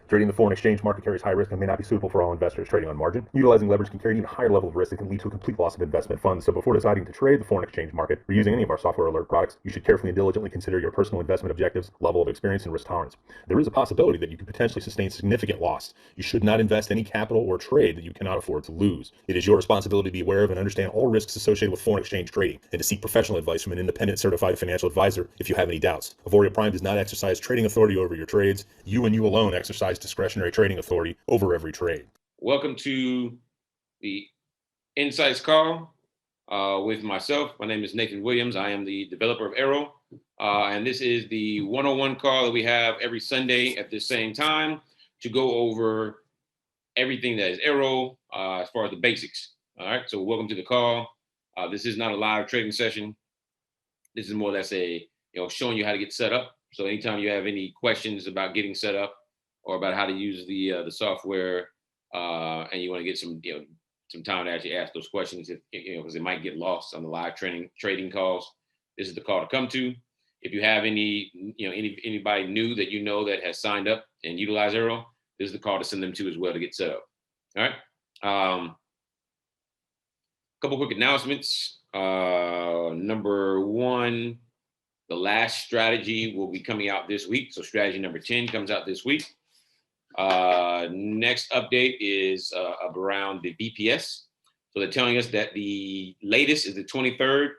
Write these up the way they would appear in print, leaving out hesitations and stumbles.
Trading the foreign exchange market carries high risk and may not be suitable for all investors. Trading on margin, utilizing leverage can carry an even higher level of risk that can lead to a complete loss of investment funds. So before deciding to trade the foreign exchange market or using any of our software alert products, you should carefully and diligently consider your personal investment objectives, level of experience, and risk tolerance. There is a possibility that you could potentially sustain significant loss. You should not invest any capital or trade that you cannot afford to lose. It is your responsibility to be aware of and understand all risks associated with foreign exchange trading and to seek professional advice from an independent certified financial advisor if you have any doubts. Auvoria Prime does not exercise trading authority over your trades. You and you alone exercise discretionary trading authority over every trade. Welcome to the Insights Call with myself. My name is Nathan Williams. I am the developer of AIRO, and this is the 101 call that we have every Sunday at the same time to go over everything that is AIRO as far as the basics. All right, so welcome to the call. This is not a live trading session. This is more or less showing you how to get set up. So anytime you have any questions about getting set up, or about how to use the software, and you want to get some time to actually ask those questions, because it might get lost on the live trading calls. This is the call to come to. If you have anybody new that you know that has signed up and utilized AIRO, this is the call to send them to as well to get set up. All right. Couple quick announcements. Number one, the last strategy will be coming out this week. So strategy number 10 comes out this week. Next update is around the VPS. So they're telling us that the latest is the 23rd,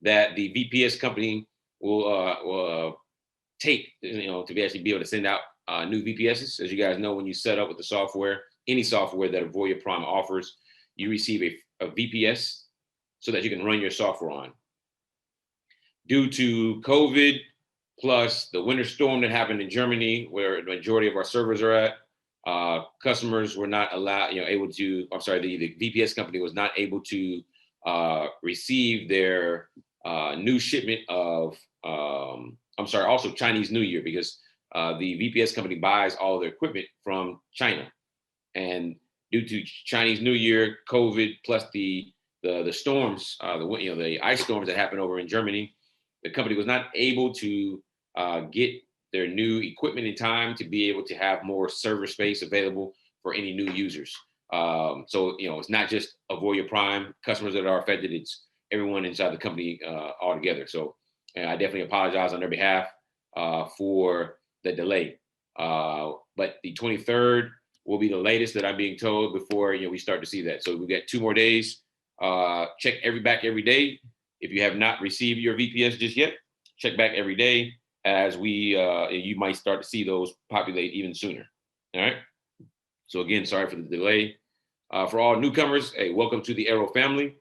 that the VPS company will take, to actually be able to send out new VPSs. As you guys know, when you set up with the software, any software that Auvoria Prime offers, you receive a VPS so that you can run your software on. Due to COVID, plus the winter storm that happened in Germany, where the majority of our servers are at, customers were not allowed, the VPS company was not able to receive their new shipment of, also Chinese New Year, because the VPS company buys all of their equipment from China. And due to Chinese New Year, COVID, plus the storms, the ice storms that happened over in Germany, the company was not able to get their new equipment in time to be able to have more server space available for any new users. So it's not just Auvoria Prime customers that are affected, it's everyone inside the company altogether. So I definitely apologize on their behalf for the delay. But the 23rd will be the latest that I'm being told before we start to see that. So we got 2 more days. Check back every day. If you have not received your VPS just yet, check back every day, as you might start to see those populate even sooner. All right. So again, sorry for the delay. For all newcomers, hey, welcome to the AIRO family.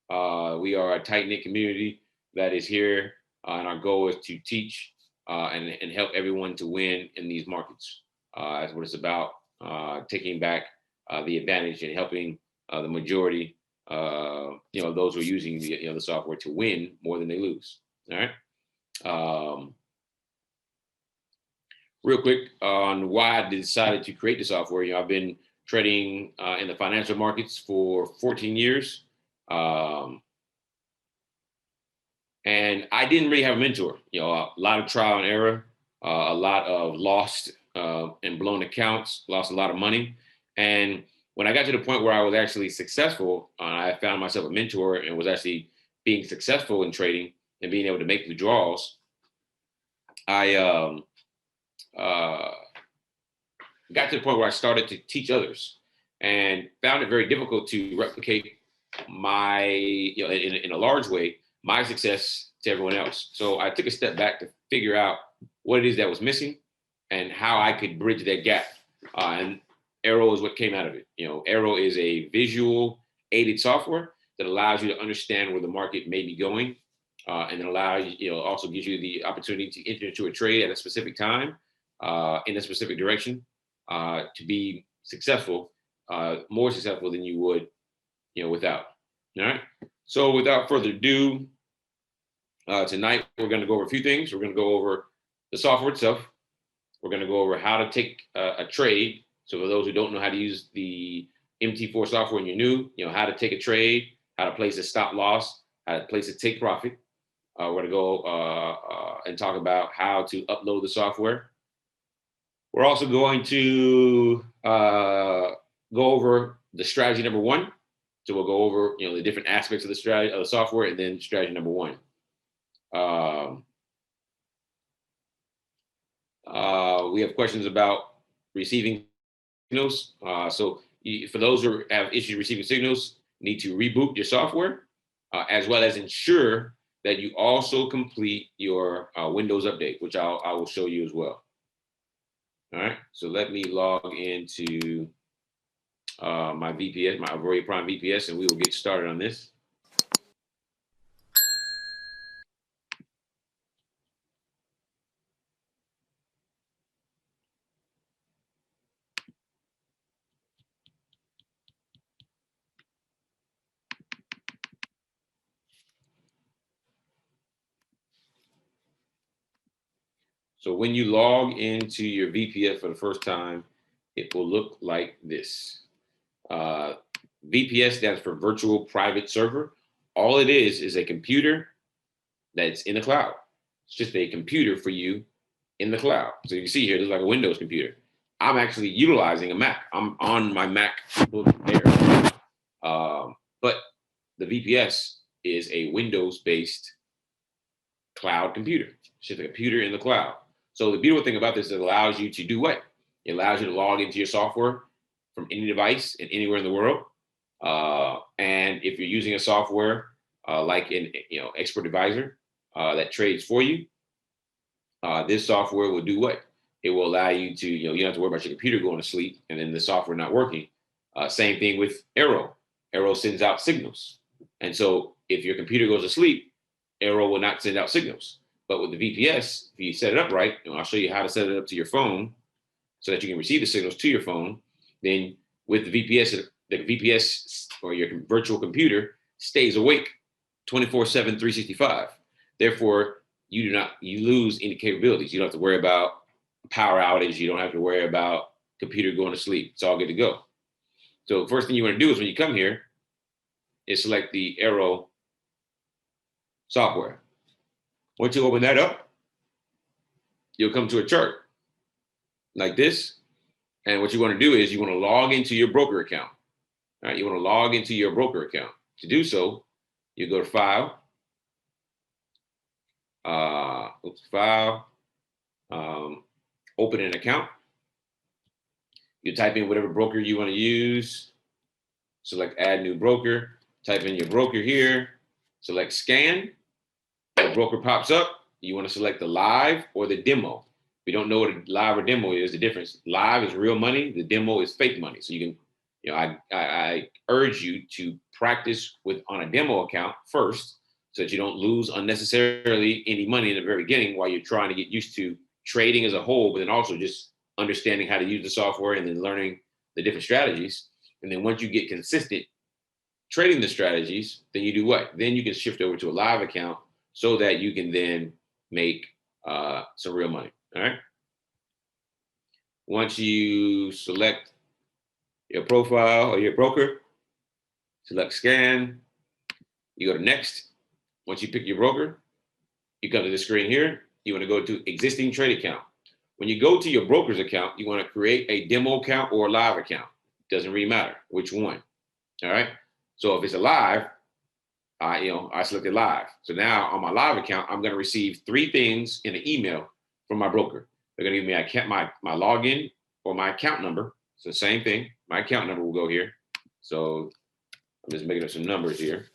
We are a tight-knit community that is here, and our goal is to teach and help everyone to win in these markets. That's what it's about, taking back the advantage and helping the majority, those who are using the software to win more than they lose. All right. Real quick on why I decided to create the software. I've been trading in the financial markets for 14 years. And I didn't really have a mentor. A lot of trial and error, a lot of lost and blown accounts, lost a lot of money. And when I got to the point where I was actually successful, I found myself a mentor and was actually being successful in trading and being able to make the draws. I got to the point where I started to teach others and found it very difficult to replicate my, in a large way, my success to everyone else. So I took a step back to figure out what it is that was missing and how I could bridge that gap. And AIRO is what came out of it. AIRO is a visual aided software that allows you to understand where the market may be going, and it allows also gives you the opportunity to enter into a trade at a specific time, in a specific direction, to be successful, more successful than you would, without. All right. So without further ado, tonight we're going to go over a few things. We're going to go over the software itself. We're going to go over how to take a trade. So for those who don't know how to use the MT4 software and you're new, how to take a trade, how to place a stop loss, how to place a take profit. We're going to go and talk about how to upload the software. We're also going to go over the strategy number one. So we'll go over, the different aspects of the strategy of the software, and then strategy number one. We have questions about receiving signals. For those who have issues receiving signals, need to reboot your software, as well as ensure that you also complete your Windows update, which I will show you as well. All right, so let me log into my VPS, my Auvoria Prime VPS, and we will get started on this. So when you log into your VPS for the first time, it will look like this. VPS stands for Virtual Private Server. All it is a computer that's in the cloud. It's just a computer for you in the cloud. So you can see here, there's like a Windows computer. I'm actually utilizing a Mac. I'm on my MacBook Air. But the VPS is a Windows-based cloud computer. It's just a computer in the cloud. So the beautiful thing about this is it allows you to do what? It allows you to log into your software from any device and anywhere in the world. And if you're using a software like an expert advisor that trades for you, this software will do what? It will allow you to, you don't have to worry about your computer going to sleep and then the software not working. Same thing with AIRO. AIRO sends out signals. And so if your computer goes to sleep, AIRO will not send out signals. But with the VPS, if you set it up right, I'll show you how to set it up to your phone so that you can receive the signals to your phone. Then with the VPS or your virtual computer stays awake 24/7, 365. Therefore, you lose any capabilities. You don't have to worry about power outage. You don't have to worry about computer going to sleep. It's all good to go. So the first thing you want to do is when you come here is select the AIRO software. Once you open that up, you'll come to a chart like this. And what you want to do is you want to log into your broker account. All right, you want to log into your broker account. To do so, you go to File, open an account. You type in whatever broker you want to use. Select Add New Broker. Type in your broker here. Select Scan. The broker pops up. You want to select the live or the demo. If you don't know what a live or demo is, the difference. Live is real money. The demo is fake money. So you can, I urge you to practice on a demo account first so that you don't lose unnecessarily any money in the very beginning while you're trying to get used to trading as a whole, but then also just understanding how to use the software and then learning the different strategies. And then once you get consistent trading the strategies, then you do what? Then you can shift over to a live account so that you can then make some real money. All right. Once you select your profile or your broker, select Scan, you go to Next. Once you pick your broker, you come to the screen here. You want to go to Existing Trade Account. When you go to your broker's account, you want to create a demo account or a live account. Doesn't really matter which one. All right. So if it's a live, I selected live. So now on my live account, I'm going to receive 3 things in an email from my broker. They're going to give me my login or my account number. It's the same thing. My account number will go here. So I'm just making up some numbers here.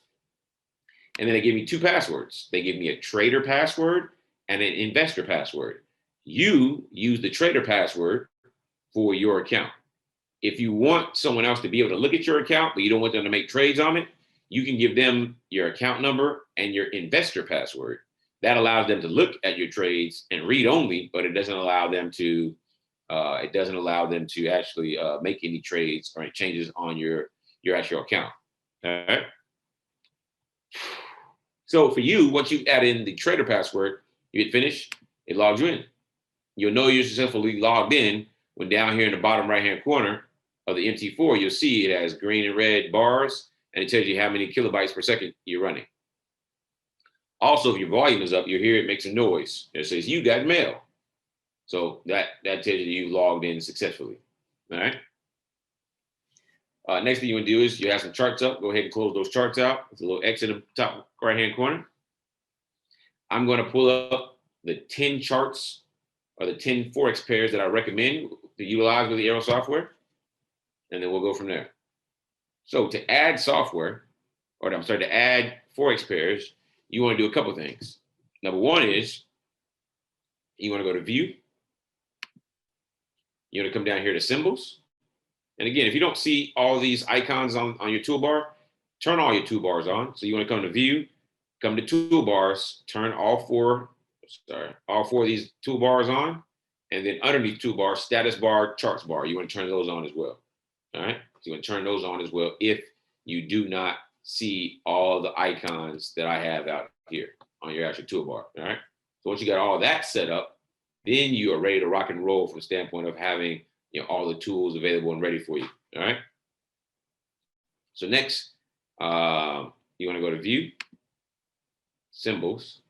And then they give me 2 passwords. They give me a trader password and an investor password. You use the trader password for your account. If you want someone else to be able to look at your account, but you don't want them to make trades on it, you can give them your account number and your investor password. That allows them to look at your trades and read only, but it doesn't allow them to actually make any trades or any changes on your actual account. All right. So for you, once you add in the trader password, you hit finish, it logs you in. You'll know you're successfully logged in when down here in the bottom right-hand corner of the MT4, you'll see it has green and red bars. and it tells you how many kilobytes per second you're running. Also, if your volume is up, you hear it makes a noise. It says you got mail. So that tells you you logged in successfully. All right. Next thing you want to do is you have some charts up. Go ahead and close those charts out. There's a little X in the top right-hand corner. I'm going to pull up the 10 charts or the 10 Forex pairs that I recommend to utilize with the AIRO software. And then we'll go from there. So to add software, or I'm sorry, to add Forex pairs, you want to do a couple things. Number one is you want to go to View. You want to come down here to Symbols. And again, if you don't see all these icons on your toolbar, turn all your toolbars on. So you want to come to View, come to Toolbars, turn all four of these toolbars on. And then underneath toolbar, Status Bar, Charts Bar, you want to turn those on as well. All right. So you want to turn those on as well if you do not see all the icons that I have out here on your actual toolbar. All right. So once you got all that set up, then you are ready to rock and roll from the standpoint of having all the tools available and ready for you. All right. So next, you want to go to View, Symbols,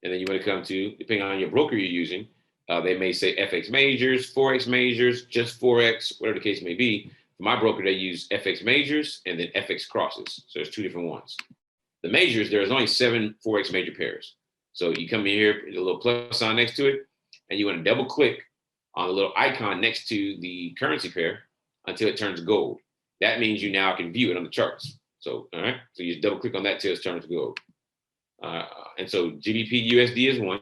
and then you want to come to, depending on your broker you're using, they may say FX majors, Forex majors, just Forex, whatever the case may be. For my broker, they use FX majors and then FX crosses. So there's two different ones. The majors, there's only 7 Forex major pairs. So you come in here, a little plus sign next to it, and you want to double click on the little icon next to the currency pair until it turns gold. That means you now can view it on the charts. So, all right, so you just double click on that till it turns gold. And so GBP USD is one.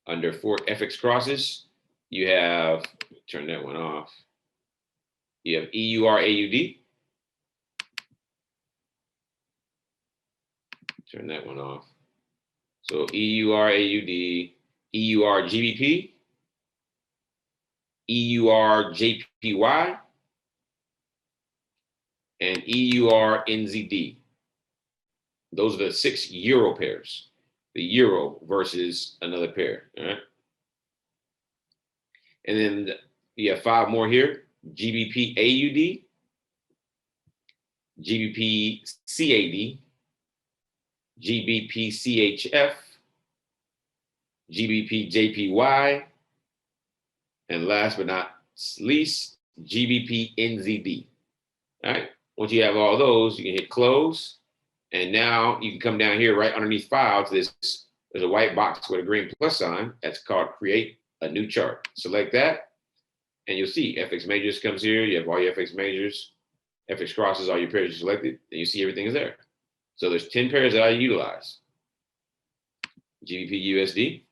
Under FX crosses, you have, turn that one off. You have EUR AUD. Turn that one off. So EUR AUD, EUR GBP, EUR JPY, and EUR NZD. Those are the 6 euro pairs. The euro versus another pair. All right. And then you have 5 more here. GBP AUD, GBP CAD, GBP CHF, GBP JPY, and last but not least, GBP NZD. All right. Once you have all those, you can hit close. And now you can come down here right underneath File to this. There's a white box with a green plus sign. That's called Create a New Chart. Select that, and you'll see FX Majors comes here. You have all your FX Majors, FX Crosses, all your pairs you selected, and you see everything is there. So there's 10 pairs that I utilize. GBP USD,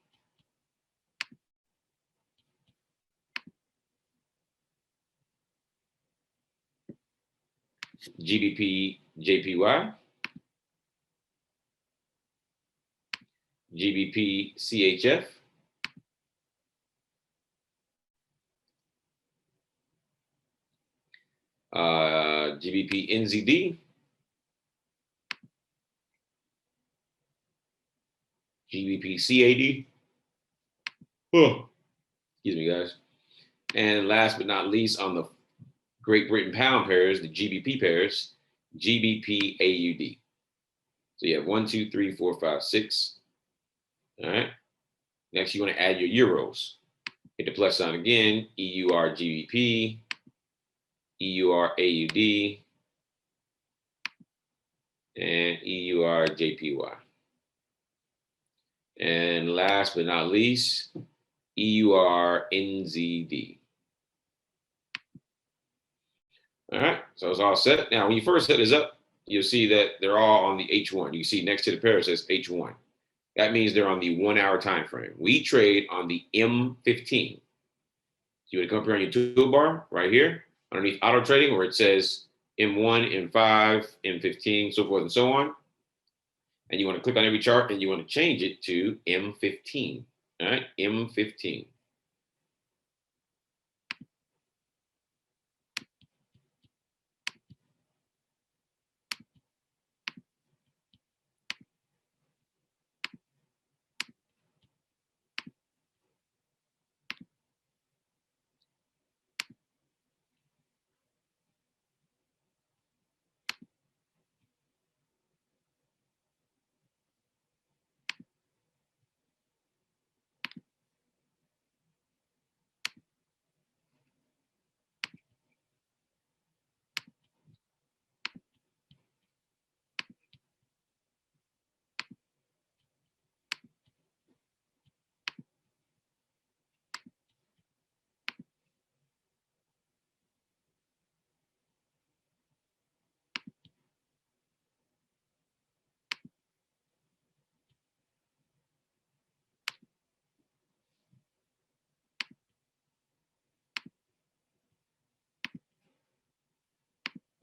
GBP JPY, GBP CHF, GBP NZD, GBP CAD. Oh, excuse me, guys. And last but not least, on the Great Britain pound pairs, the GBP pairs, GBP AUD. So you have 1, 2, 3, 4, 5, 6. All right. Next, you want to add your euros. Hit the plus sign again. EUR GBP, EUR AUD, and EUR JPY. And last but not least, EUR NZD. All right, so it's all set. Now, when you first set this up, you'll see that they're all on the H1. You see next to the pair it says H1. That means they're on the 1 hour time frame. We trade on the M15. You would come here on your toolbar right here underneath auto trading where it says M1, M5, M15, so forth and so on. And you want to click on every chart and you want to change it to M15. All right, M15.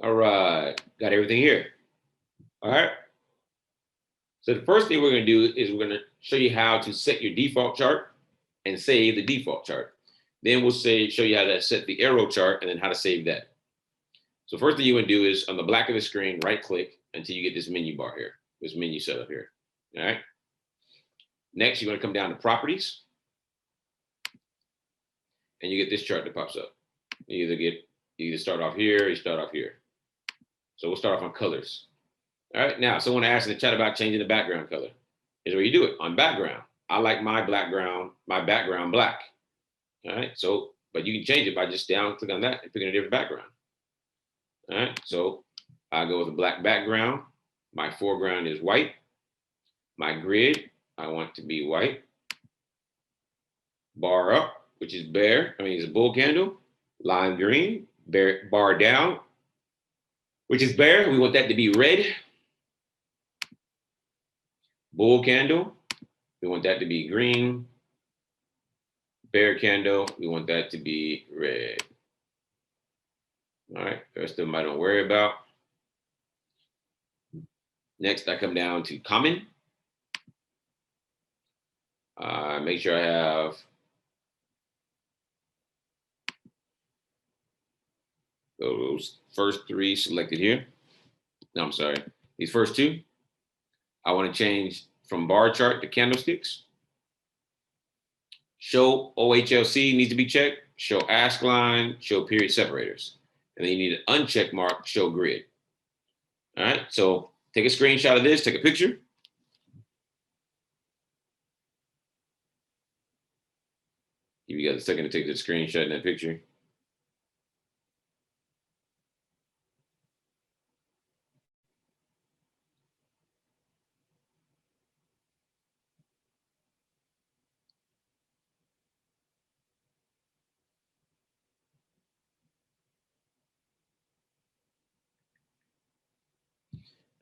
All right, got everything here. All right. So the first thing we're going to do is we're going to show you how to set your default chart and save the default chart. Then we'll show you how to set the AIRO chart and then how to save that. So first thing you want to do is on the black of the screen, right click until you get this menu bar here, this menu set up here. All right. Next, you're going to come down to properties and you get this chart that pops up. You either start off here or you start off here. So we'll start off on colors. All right. Now, someone asked in the chat about changing the background color. Here's where you do it on background. I like my background black. All right. So, but you can change it by just click on that and picking a different background. All right. So I go with a black background. My foreground is white. My grid, I want to be white. Bar up, which is it's a bull candle. Lime green, bar down, which is bear. We want that to be red. Bull candle, we want that to be green. Bear candle, we want that to be red. All right, the rest of them I don't worry about. Next, I come down to common. Make sure I have those first three selected here. No, I'm sorry. These first two, I want to change from bar chart to candlesticks. Show OHLC needs to be checked. Show ask line, show period separators. And then you need an uncheck mark, show grid. All right, so take a screenshot of this, take a picture. Give you guys a second to take the screenshot in that picture.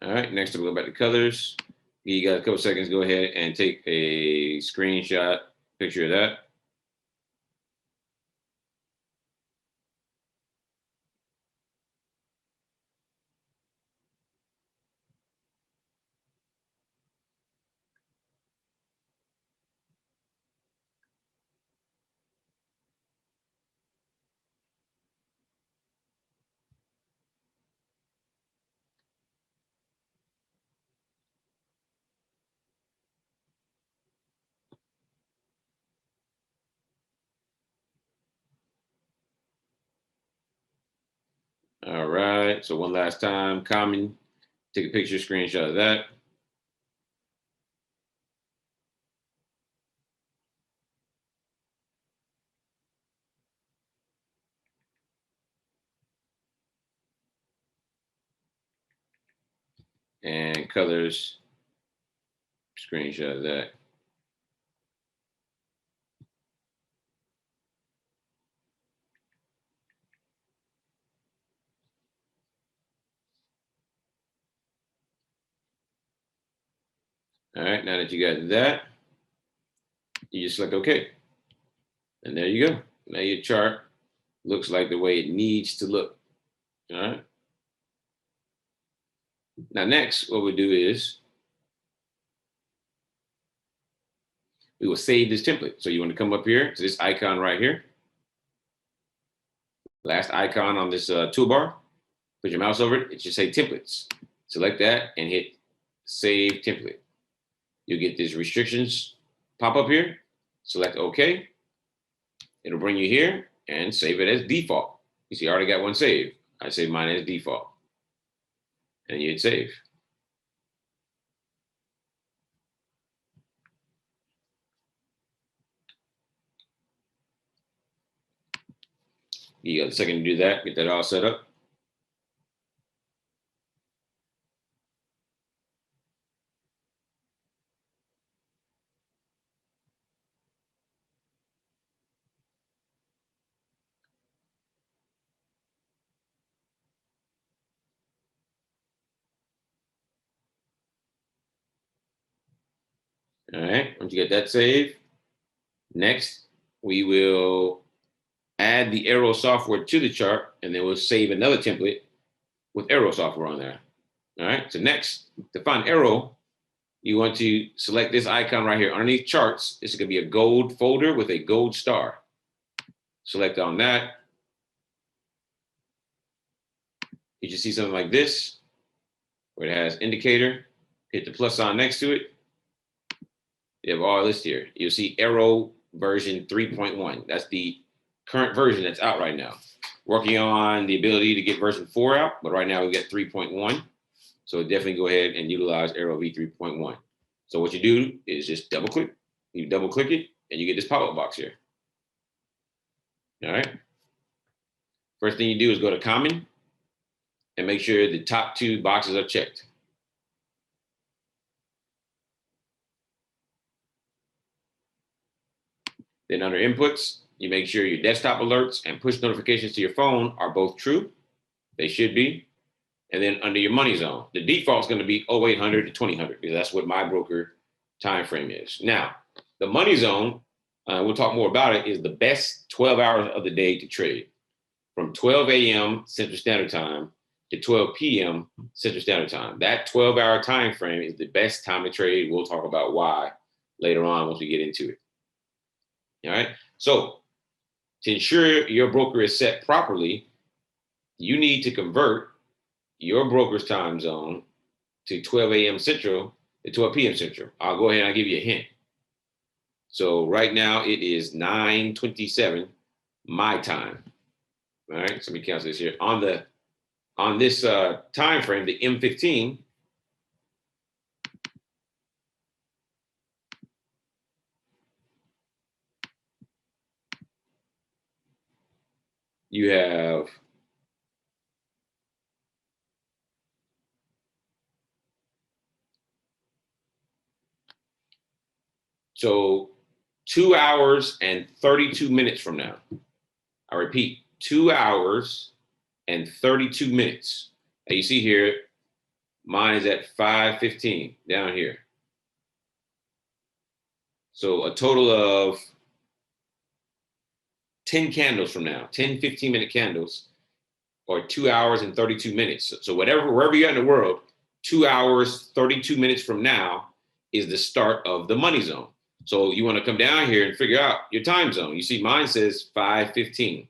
All right, next we'll go back to colors. You got a couple seconds, go ahead and take a screenshot picture of that. All right, so one last time, common, take a picture, screenshot of that. And colors, screenshot of that. All right, now that you got that, you just select OK. And there you go. Now your chart looks like the way it needs to look. All right. Now, next, what we'll do is we will save this template. So you want to come up here to this icon right here. Last icon on this toolbar. Put your mouse over it. It should say templates. Select that and hit save template. You'll get these restrictions pop up here. Select OK. It'll bring you here and save it as default. You see, I already got one saved. I save mine as default. And you hit save. You got a second to do that, get that all set up. All right, once you get that saved, next we will add the AIRO software to the chart, and then we'll save another template with AIRO software on there. All right, so next, to find AIRO, you want to select this icon right here. Underneath charts, this is gonna be a gold folder with a gold star. Select on that. You should see something like this, where it has indicator, hit the plus sign next to it. You have all listed here. You'll see AIRO version 3.1. That's the current version that's out right now. Working on the ability to get version 4 out, but right now we get 3.1. So definitely go ahead and utilize AIRO v3.1. So what you do is just double click. You double click it, and you get this pop-up box here. All right. First thing you do is go to common and make sure the top 2 boxes are checked. Then under inputs, you make sure your desktop alerts and push notifications to your phone are both true. They should be. And then under your money zone, the default is going to be 0800 to 2000 because that's what my broker time frame is. Now, the money zone, we'll talk more about it, is the best 12 hours of the day to trade, from 12 a.m. Central Standard Time to 12 p.m. Central Standard Time. That 12-hour time frame is the best time to trade. We'll talk about why later on once we get into it. All right. So to ensure your broker is set properly, you need to convert your broker's time zone to 12 a.m. Central to 12 p.m. Central. I'll go ahead and I'll give you a hint. So right now it is 9:27 my time. All right. So let me cancel this here. On this time frame, the M15, you have so 2 hours and 32 minutes from now. I repeat, 2 hours and 32 minutes. And you see here, mine is at 5:15 down here. So a total of 10 candles from now, 10, 15-minute candles, or 2 hours and 32 minutes. So wherever you're in the world, 2 hours, 32 minutes from now is the start of the money zone. So you want to come down here and figure out your time zone. You see mine says 5:15.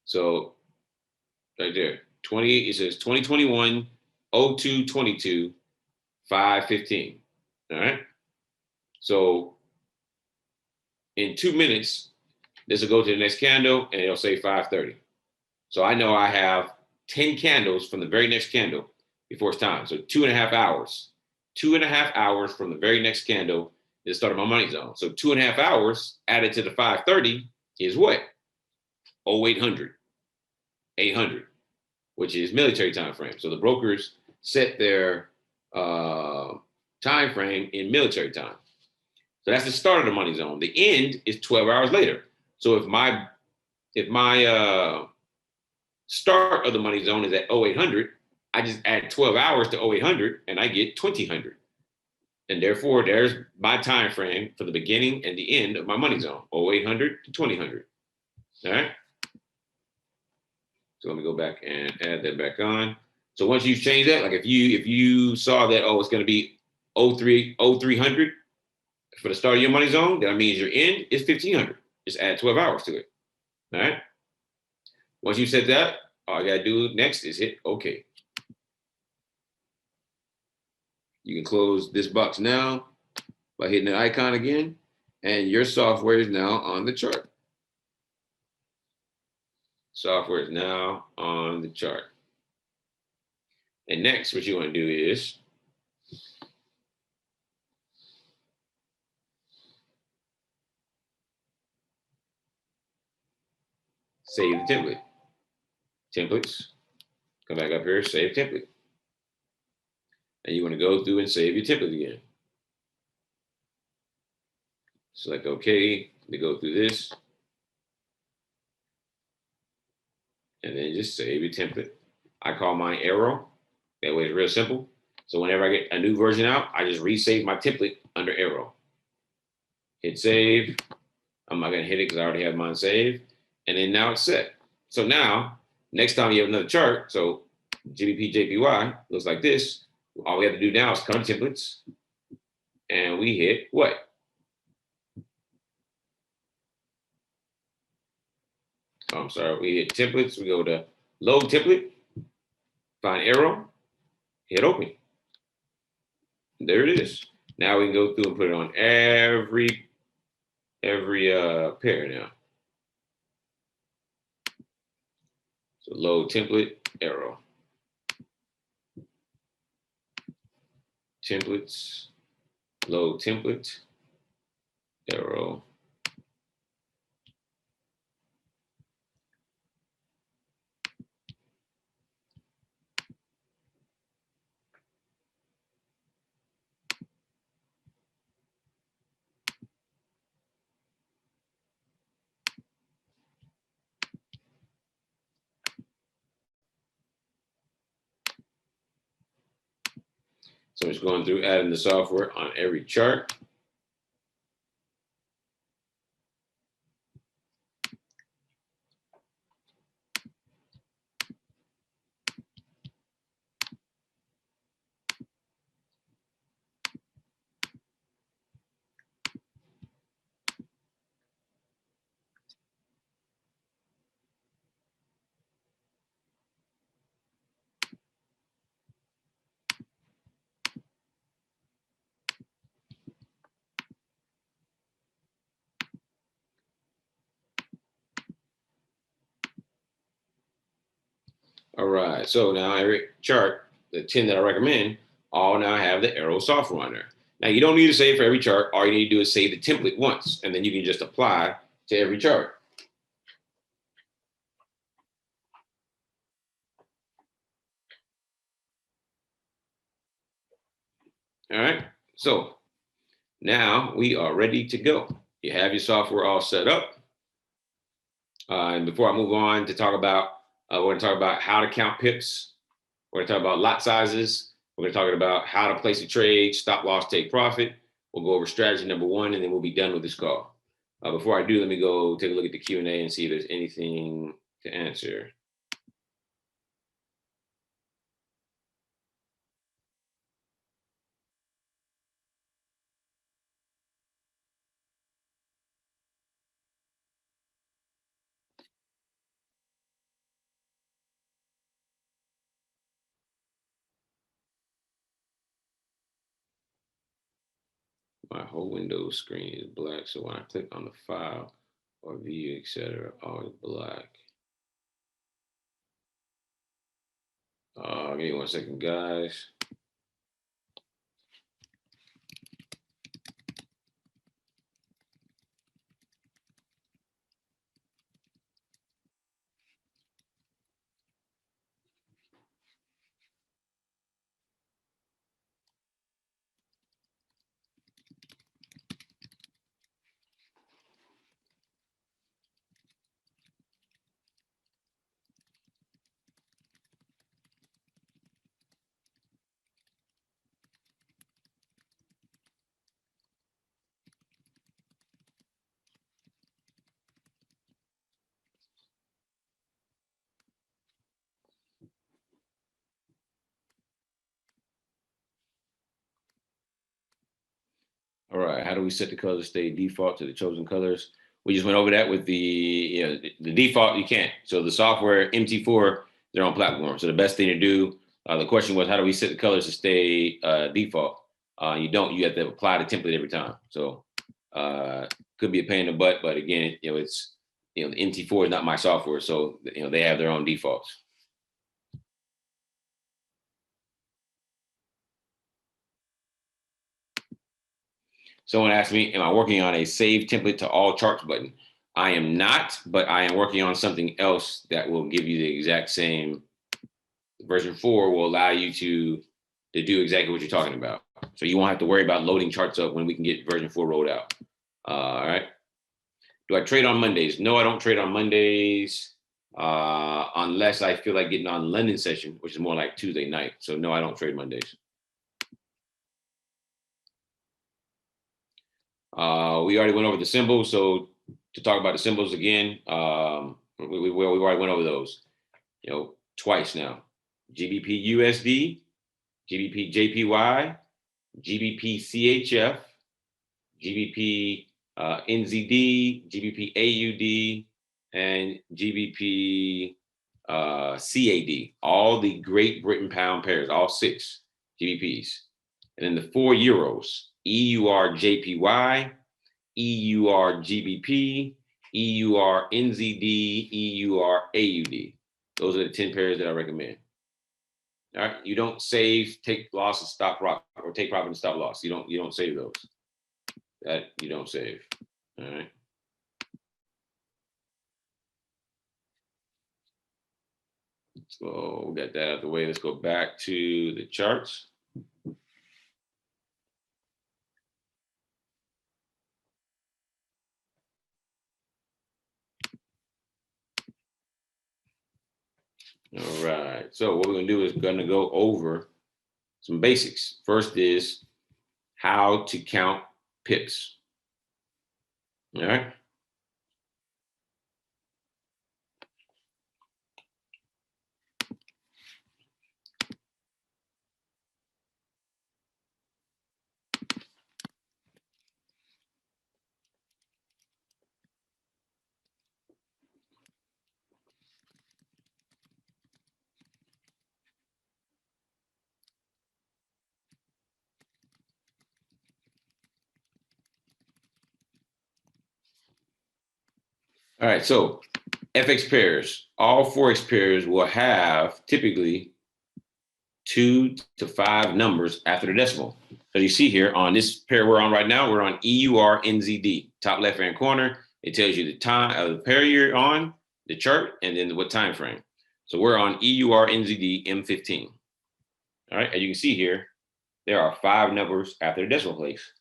So right there, it says 2021, 0222, 5:15. All right. So in 2 minutes, this will go to the next candle and it'll say 5:30. So I know I have 10 candles from the very next candle before it's time. So 2.5 hours. 2.5 hours from the very next candle is the start of my money zone. So 2.5 hours added to the 5:30 is what? 0800, 800, which is military time frame. So the brokers set their time frame in military time. So that's the start of the money zone. The end is 12 hours later. So if my start of the money zone is at 0800, I just add 12 hours to 0800 and I get 2000. And therefore, there's my time frame for the beginning and the end of my money zone, 0800 to 2000. All right. So let me go back and add that back on. So once you change that, like if you saw that, oh, it's going to be 0300 for the start of your money zone, that means your end is 1500. Just add 12 hours to it. All right. Once you set that, all I got to do next is hit OK. You can close this box now by hitting the icon again, and your software is now on the chart. Software is now on the chart. And next, what you want to do is save the template. Templates. Come back up here, save template. And you want to go through and save your template again. Select OK to go through this. And then just save your template. I call mine AIRO. That way it's real simple. So whenever I get a new version out, I just resave my template under AIRO. Hit save. I'm not going to hit it because I already have mine saved. And then now it's set. So now, next time you have another chart, so GBP JPY looks like this. All we have to do now is come to templates, and we hit what? Oh, I'm sorry, we hit templates. We go to load template, find AIRO, hit open. There it is. Now we can go through and put it on every pair now. So load template, AIRO. Templates, load template, AIRO. So it's going through adding the software on every chart. All right, so now every chart, the 10 that I recommend, all now have the AIRO software on there. Now you don't need to save for every chart. All you need to do is save the template once, and then you can just apply to every chart. All right, so now we are ready to go. You have your software all set up. And before I move on to talk about, we're going to talk about how to count pips. We're going to talk about lot sizes. We're going to talk about how to place a trade, stop loss, take profit. We'll go over strategy number 1, and then we'll be done with this call. Before I do, let me go take a look at the Q&A and see if there's anything to answer. My whole Windows screen is black, so when I click on the file or view, etc., all is black. Give me 1 second, guys. All right, how do we set the colors to stay default to the chosen colors? We just went over that with the default, you can't. So the software, MT4, their own platform. So the best thing to do, the question was, how do we set the colors to stay default? You don't, you have to apply the template every time. So could be a pain in the butt, but again, it's, the MT4 is not my software. So, they have their own defaults. Someone asked me, am I working on a save template to all charts button? I am not, but I am working on something else that will give you the exact same. Version 4 will allow you to do exactly what you're talking about. So you won't have to worry about loading charts up when we can get version 4 rolled out. All right. Do I trade on Mondays? No, I don't trade on Mondays unless I feel like getting on London session, which is more like Tuesday night. So no, I don't trade Mondays. We already went over the symbols. So to talk about the symbols again, we already went over those, twice now. GBP USD, GBP JPY, GBP CHF, GBP NZD, GBP AUD, and GBP CAD. All the Great Britain pound pairs, all 6 GBPs. And then the 4 euros, EUR JPY, EUR GBP, EUR NZD, EUR AUD. Those are the 10 pairs that I recommend. All right, you don't save, take loss and stop profit, or take profit and stop loss. You don't save those. That you don't save. All right. So we got that out of the way. Let's go back to the charts. All right. So what we're gonna do is gonna go over some basics. First is how to count pips. All right. All right, so FX pairs, all Forex pairs will have typically 2 to 5 numbers after the decimal. So you see here on this pair we're on right now, we're on EUR NZD, top left-hand corner. It tells you the time of the pair you're on, the chart, and then what time frame. So we're on EUR NZD M15. All right, as you can see here, there are 5 numbers after the decimal place.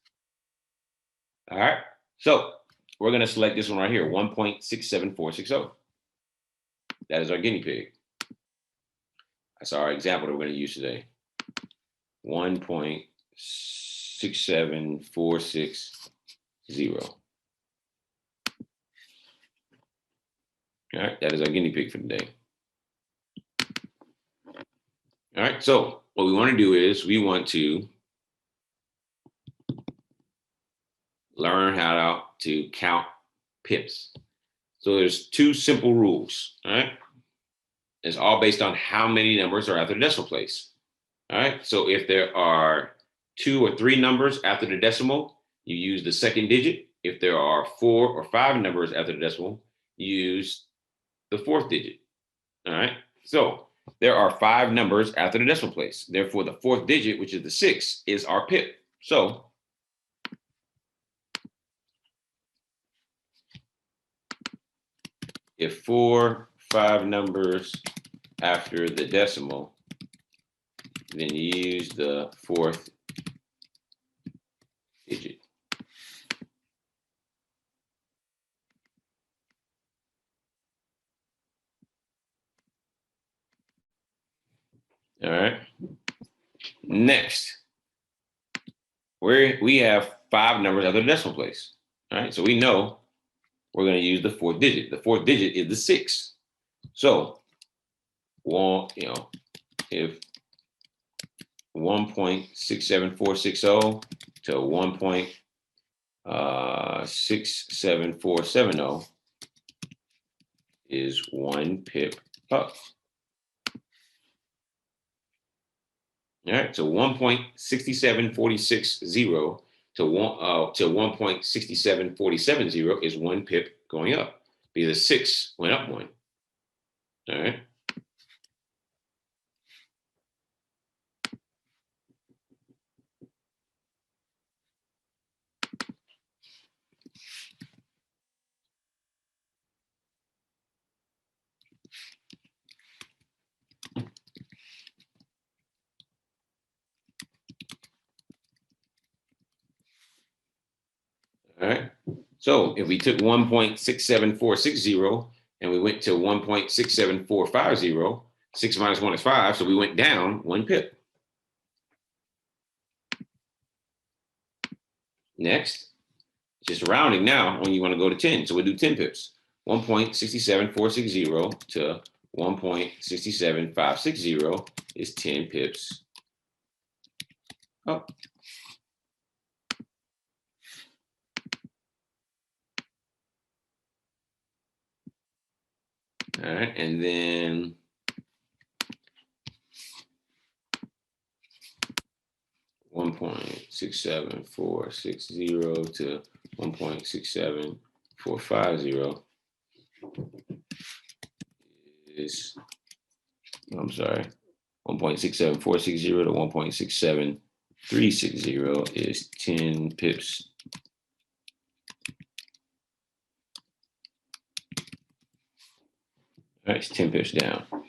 All right, so we're going to select this one right here, 1.67460. That is our guinea pig. That's our example that we're going to use today. 1.67460. All right, that is our guinea pig for today. All right, so what we want to do is we want to learn how to count pips. So there's 2 simple rules, all right? It's all based on how many numbers are after the decimal place, all right? So if there are 2 or 3 numbers after the decimal, you use the second digit. If there are 4 or 5 numbers after the decimal, you use the 4th digit, all right? So there are 5 numbers after the decimal place. Therefore, the 4th digit, which is the 6, is our pip. So if 4, 5 numbers after the decimal, then you use the 4th digit. All right. Next, we have 5 numbers after the decimal place. All right. So we know we're going to use the 4th digit. The 4th digit is the 6. So, if 1.67460 to 1.67470 is 1 pip up. All right, so 1.67460 to 1.67470 is 1 pip going up because 6 went up 1. All right. All right. So if we took 1.67460 and we went to 1.67450, 6 minus 1 is 5. So we went down 1 pip. Next, just rounding now when you want to go to 10. So we'll do 10 pips. 1.67460 to 1.67560 is 10 pips up. All right, and then 1.67460 to 1.67450 is, I'm sorry, 1.67460 to 1.67360 is 10 pips. All right, it's 10 pips down. All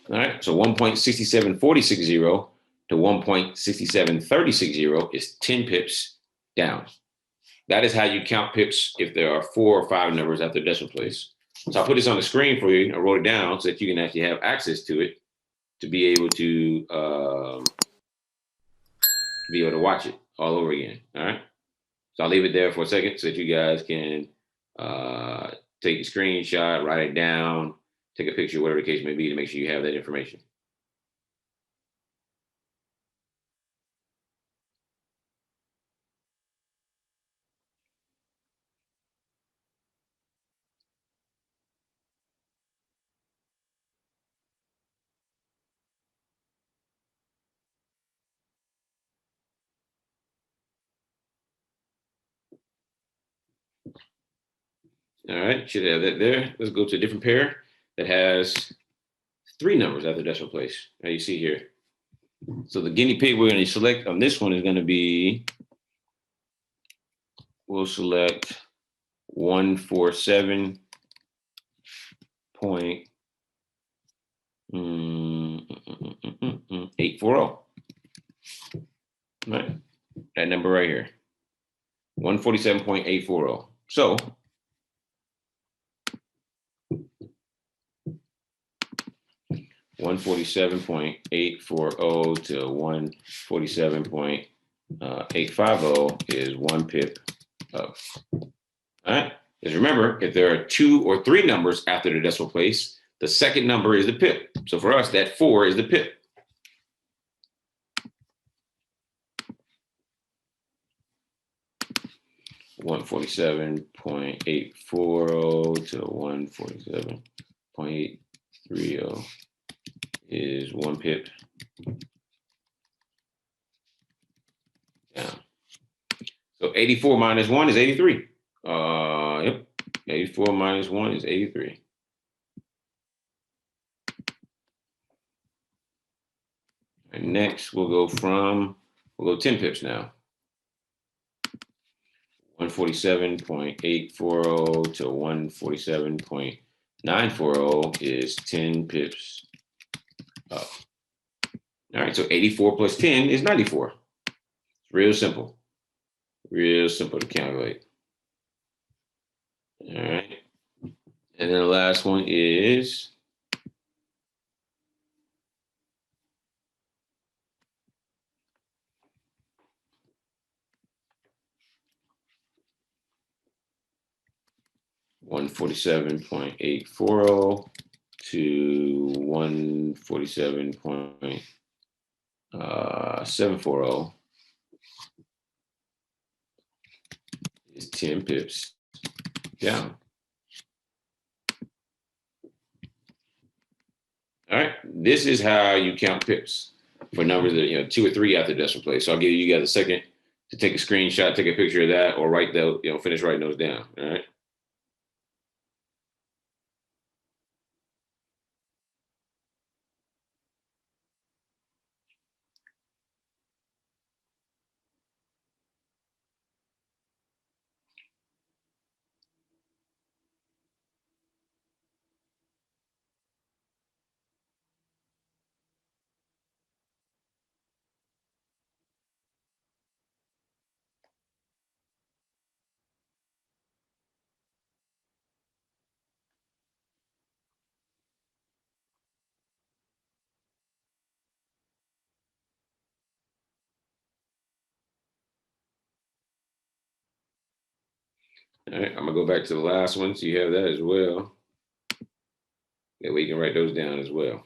right, so 1.67460 to 1.67360 is 10 pips down. That is how you count pips if there are 4 or 5 numbers after the decimal place. So I put this on the screen for you. I wrote it down so that you can actually have access to it to be able to watch it all over again. All right. So I'll leave it there for a second so that you guys can take a screenshot, write it down, take a picture, whatever the case may be, to make sure you have that information. All right, should have that there. Let's go to a different pair that has 3 numbers after the decimal place. Now you see here. So the guinea pig we're going to select on this one is going to be, we'll select 147.840. Right, that number right here, 147.840. So 147.840 to 147.850 is 1 pip up. All right. Just remember, if there are 2 or 3 numbers after the decimal place, the second number is the pip. So for us, that 4 is the pip. $147.840 to $147.830 is 1 pip down. So 84 minus 1 is 83. Yep. 84 minus 1 is 83. And next, we'll go 10 pips now. 147.840 to 147.940 is 10 pips up. All right, so 84 plus 10 is 94. It's real simple. Real simple to calculate. All right. And then the last one is 147.840 to 147.740 is 10 pips down. All right, this is how you count pips for numbers that 2 or 3 after decimal place. So I'll give you guys a second to take a screenshot, take a picture of that, or write the finish writing those down. All right. All right, I'm gonna go back to the last one so you have that as well. That way you can write those down as well.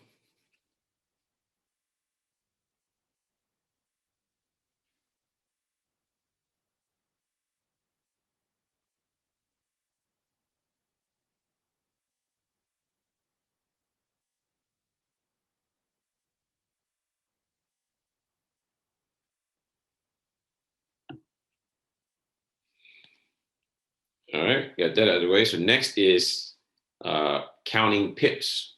All right, got that out of the way. So next is counting pips.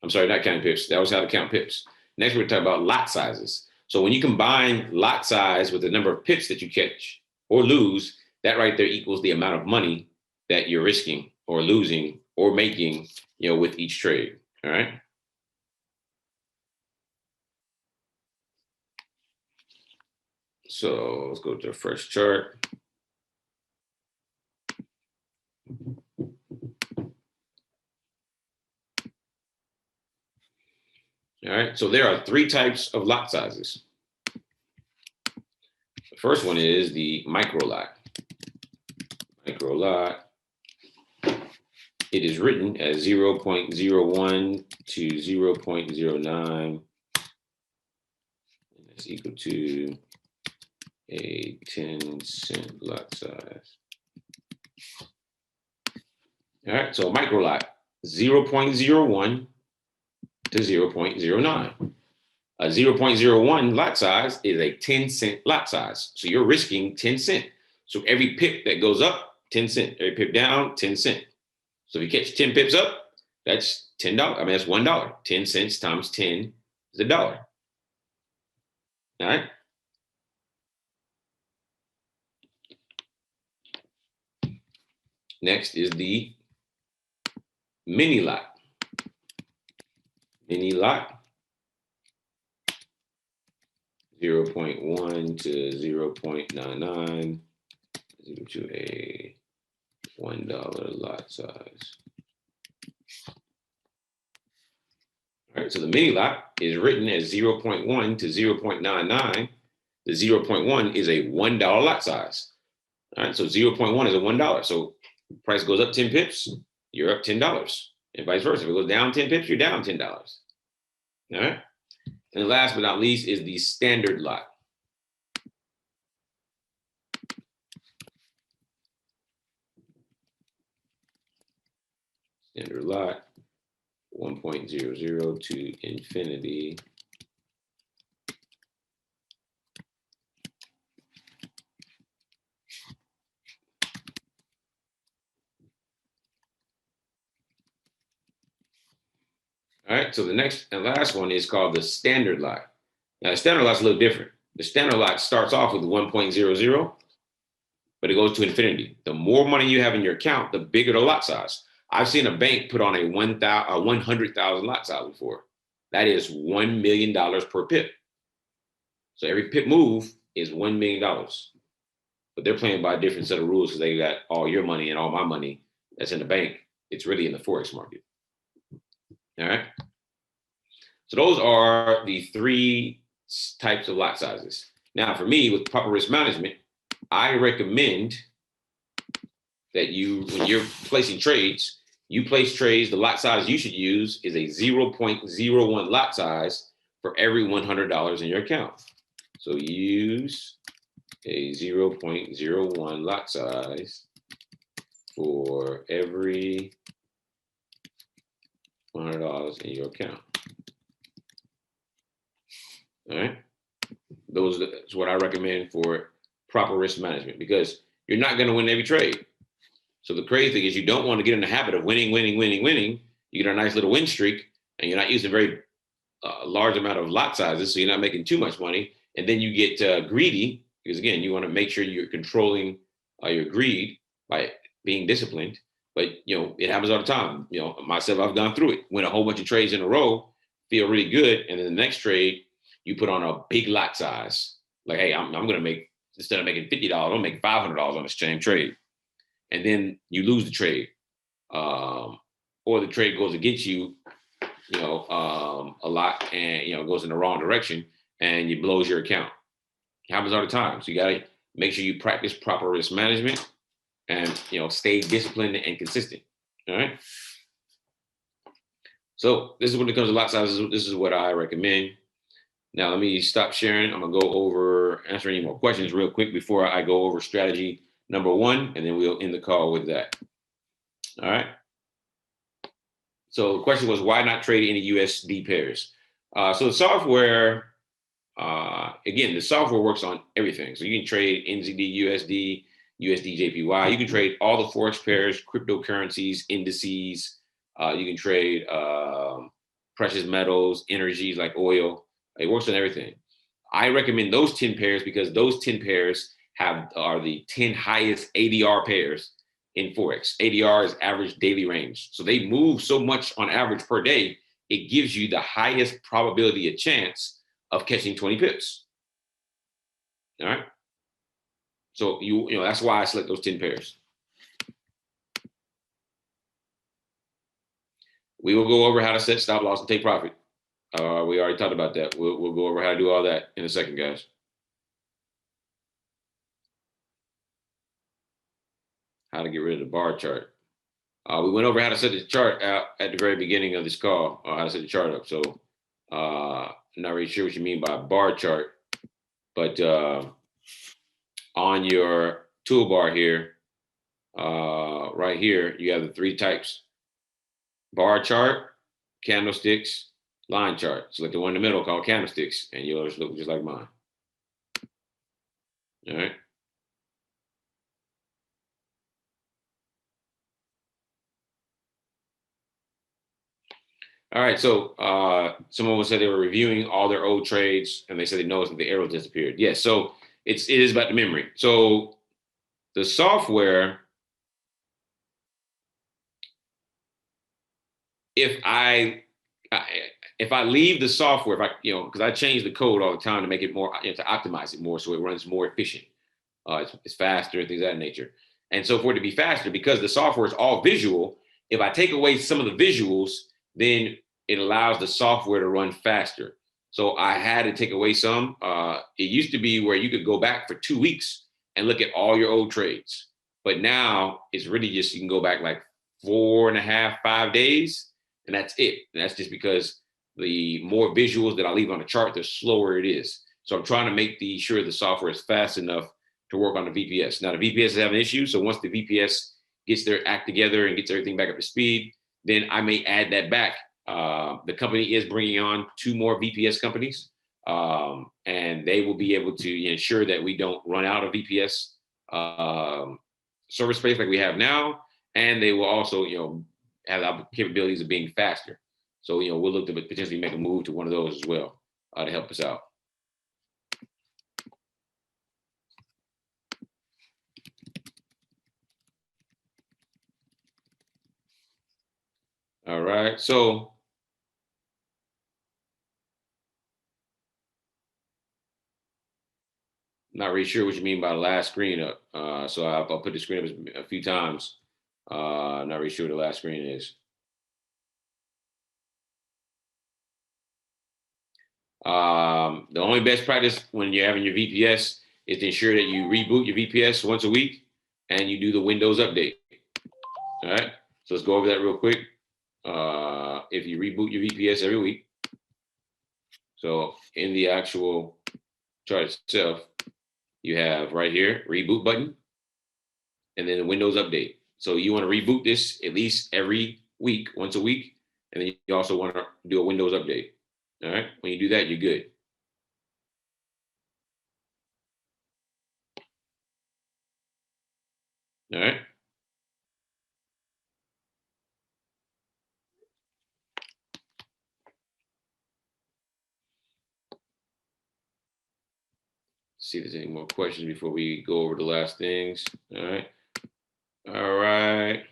I'm sorry, not counting pips. That was how to count pips. Next, we're talking about lot sizes. So when you combine lot size with the number of pips that you catch or lose, that right there equals the amount of money that you're risking or losing or making, with each trade. All right. So let's go to the first chart. All right. So there are three types of lot sizes. The first one is the micro lot. Micro lot. It is written as 0.01 to 0.09. That's equal to a 10-cent lot size. All right, so micro lot, 0.01 to 0.09. A 0.01 lot size is a 10-cent lot size. So you're risking 10 cents. So every pip that goes up, 10 cents. Every pip down, 10 cents. So if you catch 10 pips up, that's $10. I mean, that's $1. 10 cents times 10 is $1. All right. Next is the mini lot. Mini lot, 0.1 to 0.99 is equal to a $1 lot size. All right, so the mini lot is written as 0.1 to 0.99. The 0.1 is a $1 lot size. All right, so 0.1 is a $1. So price goes up 10 pips, you're up $10. And vice versa. If it goes down 10 pips, you're down $10. All right. And last but not least is the standard lot. Standard lot, 1.00 to infinity. All right, so the next and last one is called the standard lot. Now, the standard lot's a little different. The standard lot starts off with 1.00, but it goes to infinity. The more money you have in your account, the bigger the lot size. I've seen a bank put on a 100,000 lot size before. That is $1 million per pip. So every pip move is $1 million. But they're playing by a different set of rules because they got all your money and all my money that's in the bank. It's really in the Forex market. All right. So those are the three types of lot sizes. Now, for me, with proper risk management, I recommend that when you're placing trades, you place trades, the lot size you should use is a 0.01 lot size for every $100 in your account. So use a 0.01 lot size for every $100 in your account. All right. That's what I recommend for proper risk management because you're not going to win every trade. So the crazy thing is you don't want to get in the habit of winning. You get a nice little win streak and you're not using a very large amount of lot sizes. So you're not making too much money. And then you get greedy because, again, you want to make sure you're controlling your greed by being disciplined. But, it happens all the time. Myself, I've gone through it. Win a whole bunch of trades in a row, feel really good. And then the next trade, you put on a big lot size. Like, hey, I'm going to make, instead of making $50, I'll make $500 on this same trade. And then you lose the trade. Or the trade goes against you, a lot and, goes in the wrong direction and you blows your account. It happens all the time. So you got to make sure you practice proper risk management and, stay disciplined and consistent. All right. So this is when it comes to lot sizes. This is what I recommend. Now let me stop sharing. I'm gonna go over answer any more questions real quick before I go over strategy number 1, and then we'll end the call with that. All right. So the question was, why not trade any USD pairs? So the software, again, the software works on everything. So you can trade NZD, USD, USD, JPY. You can trade all the forex pairs, cryptocurrencies, indices. You can trade precious metals, energies like oil. It works on everything. I recommend those 10 pairs because those 10 pairs are the 10 highest ADR pairs in Forex. ADR is average daily range. So they move so much on average per day, it gives you the highest probability of chance of catching 20 pips. All right. So you know that's why I select those 10 pairs. We will go over how to set stop loss and take profit. We already talked about that. We'll go over how to do all that in a second, guys. How to get rid of the bar chart. We went over how to set the chart out at the very beginning of this call, how to set the chart up. So I'm not really sure what you mean by bar chart, but on your toolbar here, right here, you have the 3 types: bar chart, candlesticks, line chart. Select the one in the middle called candlesticks, and yours look just like mine. All right. All right. So someone said they were reviewing all their old trades, and they said they noticed that the arrow disappeared. Yes. So it is about the memory. So the software, if I leave the software, because I change the code all the time to make it more, to optimize it more so it runs more efficient. It's faster and things of that nature. And so for it to be faster, because the software is all visual, if I take away some of the visuals, then it allows the software to run faster. So I had to take away some. It used to be where you could go back for 2 weeks and look at all your old trades. But now it's really just, you can go back like 4.5, 5 days, and that's it. And that's just because the more visuals that I leave on the chart, the slower it is. So I'm trying to make sure the software is fast enough to work on the VPS. Now the VPS is having issues. So once the VPS gets their act together and gets everything back up to speed, then I may add that back. The company is bringing on 2 more VPS companies, and they will be able to ensure that we don't run out of VPS server space like we have now. And they will also, have the capabilities of being faster. So, we'll look to potentially make a move to one of those as well to help us out. All right. So not really sure what you mean by the last screen up. So I'll put the screen up a few times. Not really sure what the last screen is. The only best practice when you're having your VPS is to ensure that you reboot your VPS once a week and you do the Windows update. All right. So let's go over that real quick. If you reboot your VPS every week, so in the actual chart itself, you have right here, reboot button, and then the Windows update. So you want to reboot this at least every week, once a week, and then you also want to do a Windows update. All right. When you do that, you're good. All right. See if there's any more questions before we go over the last things. All right. All right.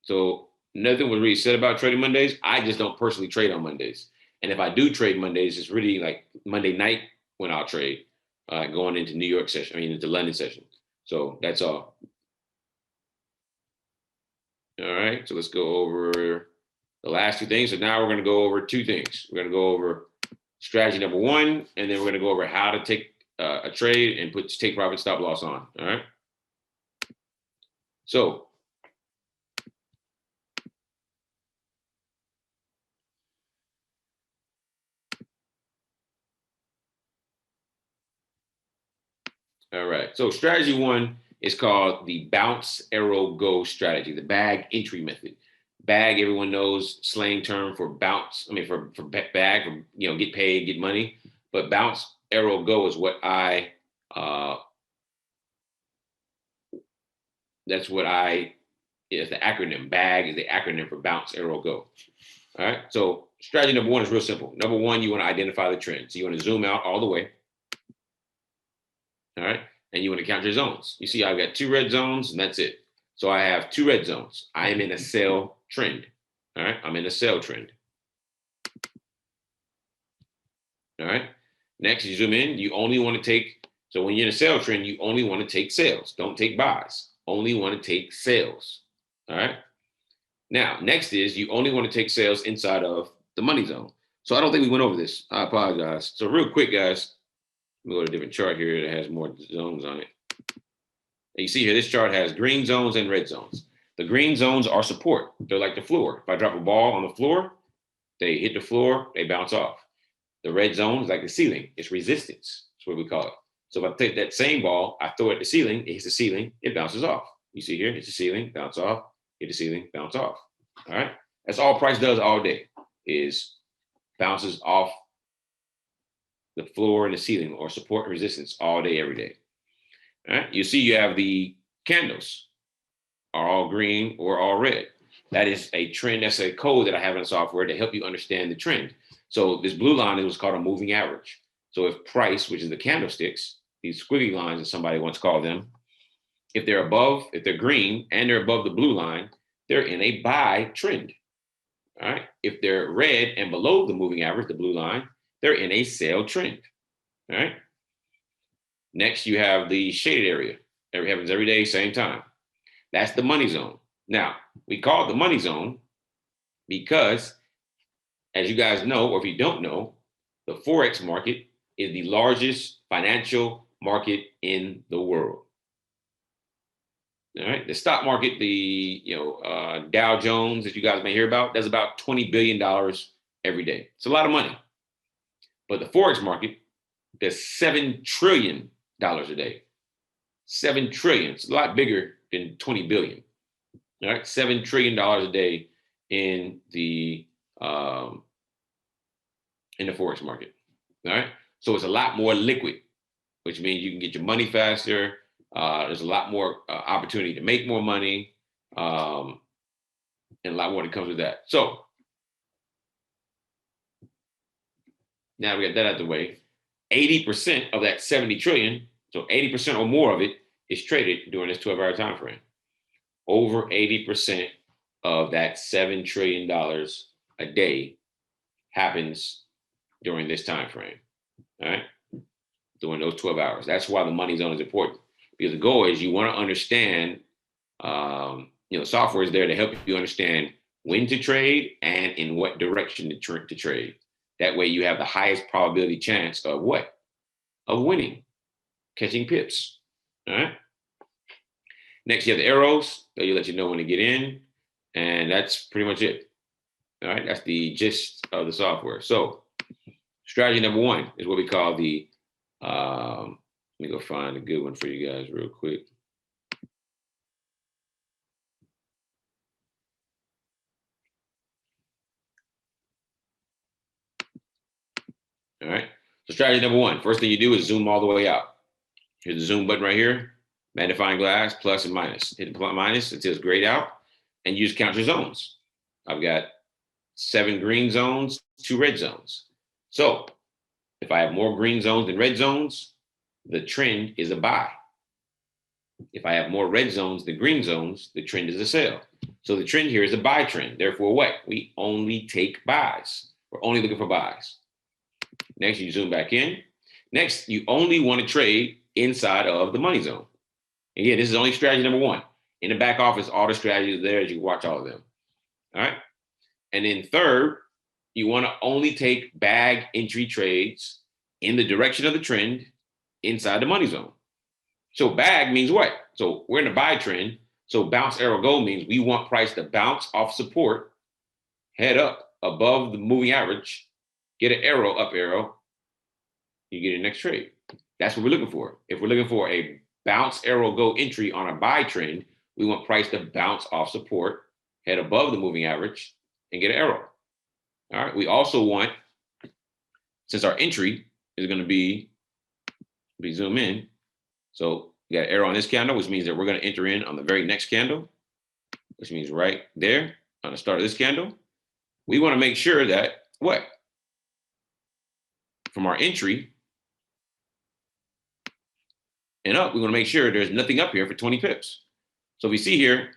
So nothing was really said about trading Mondays. I just don't personally trade on Mondays. And if I do trade Mondays, it's really like Monday night when I'll trade, going into New York session, into London session. So that's all. All right. So let's go over the last 2 things. So now we're going to go over 2 things. We're going to go over strategy number 1, and then we're going to go over how to take a trade and take profit stop loss on. All right. So all right. So strategy one is called the bounce, arrow, go strategy, the bag entry method. Bag, everyone knows, slang term for bounce. I mean, for bag, for, get paid, get money. But bounce, arrow, go is what that's what is the acronym. Bag is the acronym for bounce, arrow, go. All right. So strategy number one is real simple. Number one, you want to identify the trend. So you want to zoom out all the way. All right. And you want to count your zones. You see, I've got 2 red zones, and that's it. So I have 2 red zones. I am in a sell trend. All right. I'm in a sell trend. All right. Next, you zoom in. You only want to take, so when you're in a sell trend, you only want to take sales. Don't take buys. Only want to take sales. All right. Now, next is you only want to take sales inside of the money zone. So I don't think we went over this. I apologize. So real quick, guys, let me go to a different chart here that has more zones on it. And you see here, this chart has green zones and red zones. The green zones are support. They're like the floor. If I drop a ball on the floor, they hit the floor, they bounce off. The red zone is like the ceiling. It's resistance. That's what we call it. So if I take that same ball, I throw it at the ceiling, it hits the ceiling, it bounces off. You see here, hits the ceiling, bounce off, hit the ceiling, bounce off. All right. That's all price does all day, is bounces off the floor and the ceiling, or support and resistance all day, every day. All right. You see, you have the candles are all green or all red. That is a trend. That's a code that I have in the software to help you understand the trend. So this blue line is what's called a moving average. So if price, which is the candlesticks, these squiggly lines, as somebody once called them, if they're green and they're above the blue line, they're in a buy trend. All right. If they're red and below the moving average, the blue line, they're in a sell trend. All right. Next, you have the shaded area. It happens every day, same time. That's the money zone. Now, we call it the money zone because, as you guys know, or if you don't know, the Forex market is the largest financial market in the world. All right. The stock market, the Dow Jones, that you guys may hear about, does about $20 billion every day. It's a lot of money. But the Forex market does $7 trillion a day. 7 trillion. It's a lot bigger than 20 billion. All right. $7 trillion a day in the Forex market. All right. So it's a lot more liquid, which means you can get your money faster. There's a lot more opportunity to make more money, and a lot more that comes with that. So now we got that out of the way. 80% of that 70 trillion, so 80% or more of it, is traded during this 12-hour time frame. Over 80% of that $7 trillion a day happens during this time frame. All right, during those 12 hours. That's why the money zone is important. Because the goal is you want to understand, software is there to help you understand when to trade and in what direction to trade. That way you have the highest probability chance of what? Of winning, catching pips. All right. Next, you have the arrows. They'll let you know when to get in. And that's pretty much it. All right. That's the gist of the software. So strategy number one is what we call the, let me go find a good one for you guys real quick. All right. So strategy number one, first thing you do is zoom all the way out. Here's the zoom button right here. Magnifying glass, plus and minus. Hit the minus until it's grayed out, and you just count your zones. I've got 7 green zones, 2 red zones. So if I have more green zones than red zones, the trend is a buy. If I have more red zones than green zones, the trend is a sell. So the trend here is a buy trend. Therefore, what? We only take buys. We're only looking for buys. Next, you zoom back in. Next, you only want to trade inside of the money zone. Again, this is only strategy number one. In the back office, all the strategies are there as you watch all of them. All right. And then third, you want to only take bag entry trades in the direction of the trend inside the money zone. So bag means what? So we're in a buy trend. So bounce arrow go means we want price to bounce off support, head up above the moving average, get an arrow, up arrow, you get your next trade. That's what we're looking for. If we're looking for a bounce arrow go entry on a buy trend, we want price to bounce off support, head above the moving average, and get an arrow. All right. We also want, since our entry is going to be, we zoom in. So you got an arrow on this candle, which means that we're going to enter in on the very next candle, which means right there on the start of this candle. We want to make sure that what? From our entry and up, we want to make sure there's nothing up here for 20 pips. So if you see here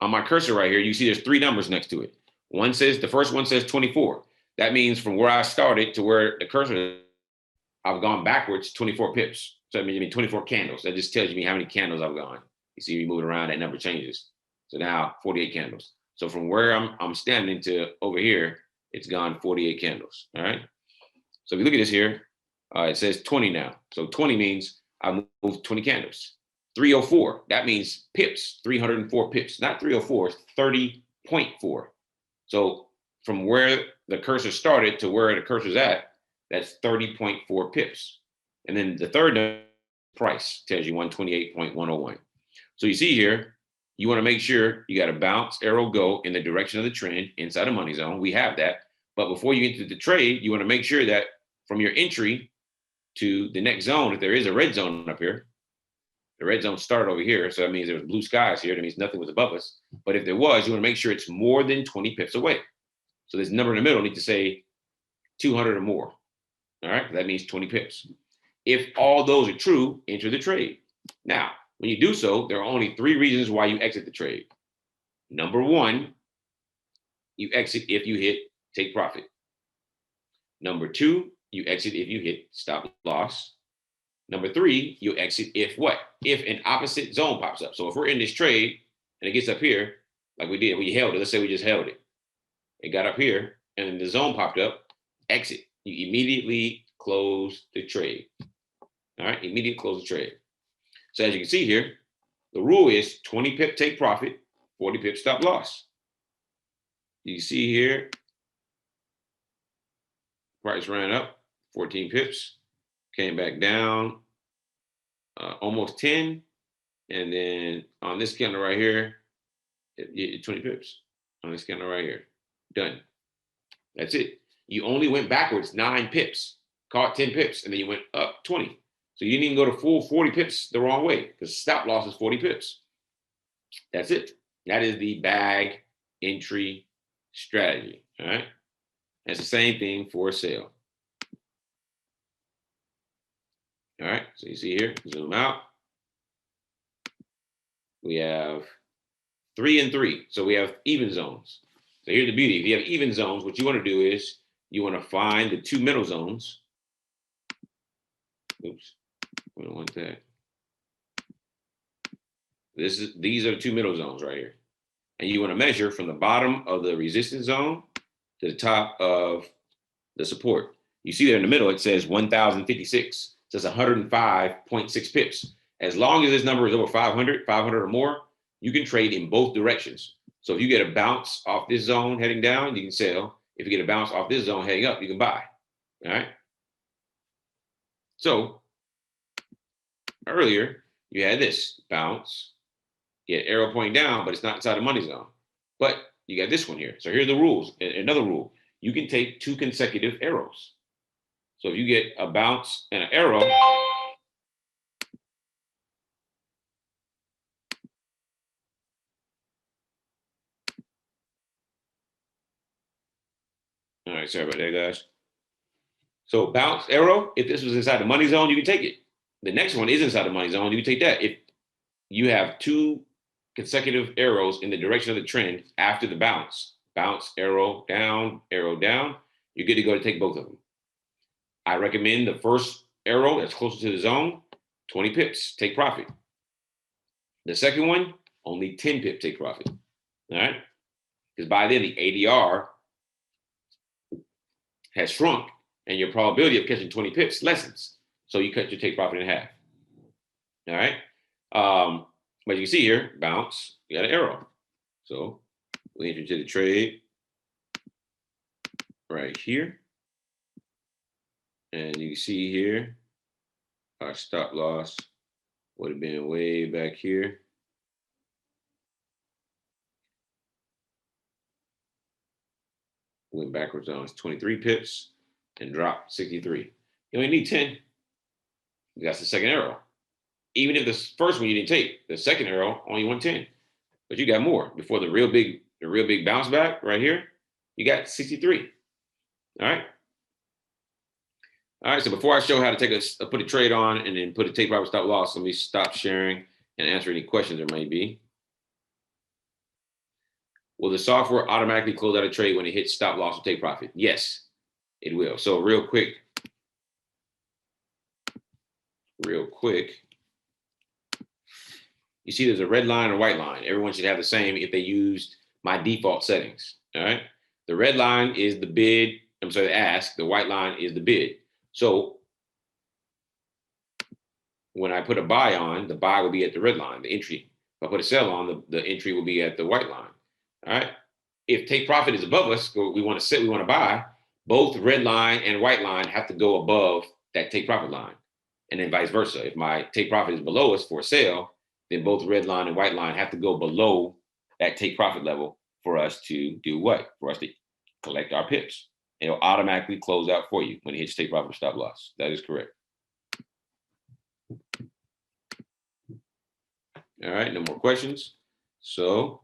on my cursor right here, you see there's 3 numbers next to it. One says, the first one says 24. That means from where I started to where the cursor is, I've gone backwards 24 pips. So that means 24 candles. That just tells me how many candles I've gone. You see, you move it around, that number changes. So now 48 candles. So from where I'm standing to over here, it's gone 48 candles. All right. So if you look at this here, it says 20 now. So 20 means I moved 20 candles. 304, that means pips, 304 pips, not 304, it's 30.4. So from where the cursor started to where the cursor's at, that's 30.4 pips. And then the third price tells you 128.101. So you see here, you want to make sure you got a bounce arrow go in the direction of the trend inside the money zone. We have that. But before you enter the trade, you want to make sure that from your entry to the next zone, if there is a red zone up here, the red zone started over here. So that means there was blue skies here. That means nothing was above us. But if there was, you want to make sure it's more than 20 pips away. So this number in the middle needs to say 200 or more. All right. That means 20 pips. If all those are true, enter the trade. Now, when you do so, there are only 3 reasons why you exit the trade. Number 1, you exit if you hit take profit. Number 2, you exit if you hit stop loss. Number 3, you exit if what? If an opposite zone pops up. So if we're in this trade and it gets up here, like we did, we held it. Let's say we just held it. It got up here and the zone popped up, exit. You immediately close the trade. All right, immediately close the trade. So as you can see here, the rule is 20 pip take profit, 40 pip stop loss. You see here, price ran up 14 pips, came back down almost 10. And then on this candle right here, 20 pips on this candle right here. Done. That's it. You only went backwards 9 pips, caught 10 pips, and then you went up 20. So you didn't even go to full 40 pips the wrong way because stop loss is 40 pips. That's it. That is the bag entry strategy. All right. That's the same thing for a sale. All right. So you see here, zoom out. We have 3 and 3. So we have even zones. So here's the beauty. If you have even zones, what you want to do is you want to find the 2 middle zones. Oops. We don't want that. These are the 2 middle zones right here. And you want to measure from the bottom of the resistance zone to the top of the support. You see there in the middle, it says 1,056. So it's 105.6 pips. As long as this number is over 500 or more, you can trade in both directions. So if you get a bounce off this zone heading down, you can sell. If you get a bounce off this zone heading up, you can buy. All right. So earlier, you had this bounce. You had arrow pointing down, but it's not inside the money zone. But you got this one here. So here's the rules. Another rule. You can take 2 consecutive arrows. So if you get a bounce and an arrow, all right, sorry about that, guys. So bounce arrow, if this was inside the money zone, you can take it. The next one is inside the money zone, you can take that. If you have 2 consecutive arrows in the direction of the trend after the bounce, arrow down, you're good to go to take both of them. I recommend the first arrow that's closer to the zone, 20 pips, take profit. The second one, only 10 pip take profit. All right? Because by then the ADR has shrunk and your probability of catching 20 pips lessens. So you cut your take profit in half. All right? But you can see here, bounce, you got an arrow. So we enter into the trade right here. And you can see here, our stop loss would have been way back here. Went backwards on 23 pips and dropped 63. You only need 10. That's the second arrow. Even if the first one you didn't take, the second arrow only won 10. But you got more before the real big bounce back right here. You got 63. All right. All right. So before I show how to put a trade on and then put a take profit stop loss, let me stop sharing and answer any questions there might be. Will the software automatically close out a trade when it hits stop loss or take profit? Yes, it will. So real quick. You see there's a red line or white line. Everyone should have the same if they used my default settings. All right. The red line is the bid. I'm sorry, the ask. The white line is the bid. So when I put a buy on, the buy will be at the red line, the entry. If I put a sell on, the entry will be at the white line. All right. If take profit is above us, we want to buy, both red line and white line have to go above that take profit line. And then vice versa. If my take profit is below us for a sale, then both red line and white line have to go below that take profit level for us to do what? For us to collect our pips. It'll automatically close out for you when it hits take profit or stop loss. That is correct. All right, no more questions. So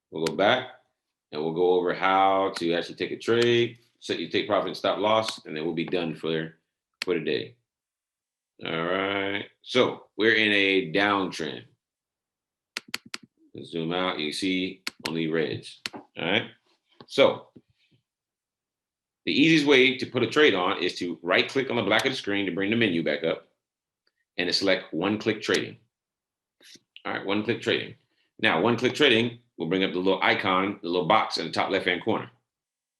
we'll go back and we'll go over how to actually take a trade, set your take profit and stop loss, and then we'll be done for the day. All right, so we're in a downtrend. Let's zoom out, you see only reds. All right, so the easiest way to put a trade on is to right click on the back of the screen to bring the menu back up and to select one-click trading. All right, one-click trading. Now, one-click trading will bring up the little icon, the little box in the top left-hand corner.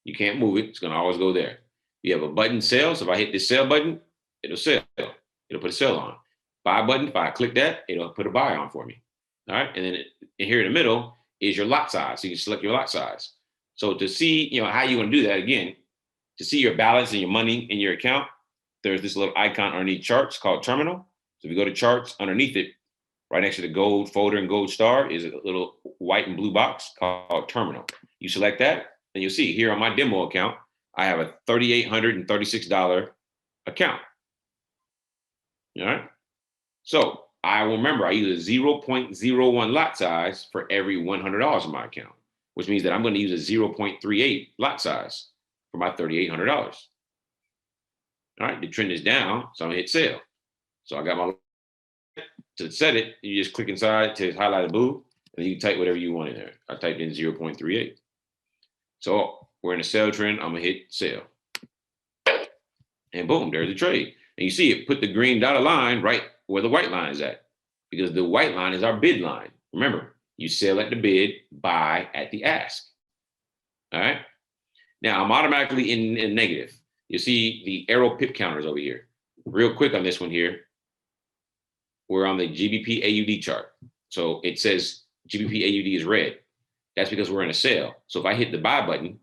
You can't move it. It's going to always go there. You have a button sell. So if I hit this sell button, it'll sell. It'll put a sell on. Buy button, if I click that, it'll put a buy on for me. All right, and then here in the middle is your lot size. So you can select your lot size. So to see, how you want to do that, again, to see your balance and your money in your account, there's this little icon underneath charts called terminal. So if you go to charts, underneath it, right next to the gold folder and gold star is a little white and blue box called terminal. You select that, and you'll see here on my demo account, I have a $3,836 account. All right. So I will remember I use a 0.01 lot size for every $100 in my account, which means that I'm going to use a 0.38 lot size for my $3,800. All right. The trend is down, so I'm going to hit sell. So I got my, to set it, you just click inside to highlight a blue, and you can type whatever you want in there. I typed in 0.38. So we're in a sell trend. I'm going to hit sell. And boom, there's the trade. And you see it put the green dotted line right where the white line is at, because the white line is our bid line. Remember, you sell at the bid, buy at the ask. All right. Now I'm automatically in negative. You see the AIRO pip counters over here. Real quick on this one here. We're on the GBP AUD chart. So it says GBP AUD is red. That's because we're in a sale. So if I hit the buy button,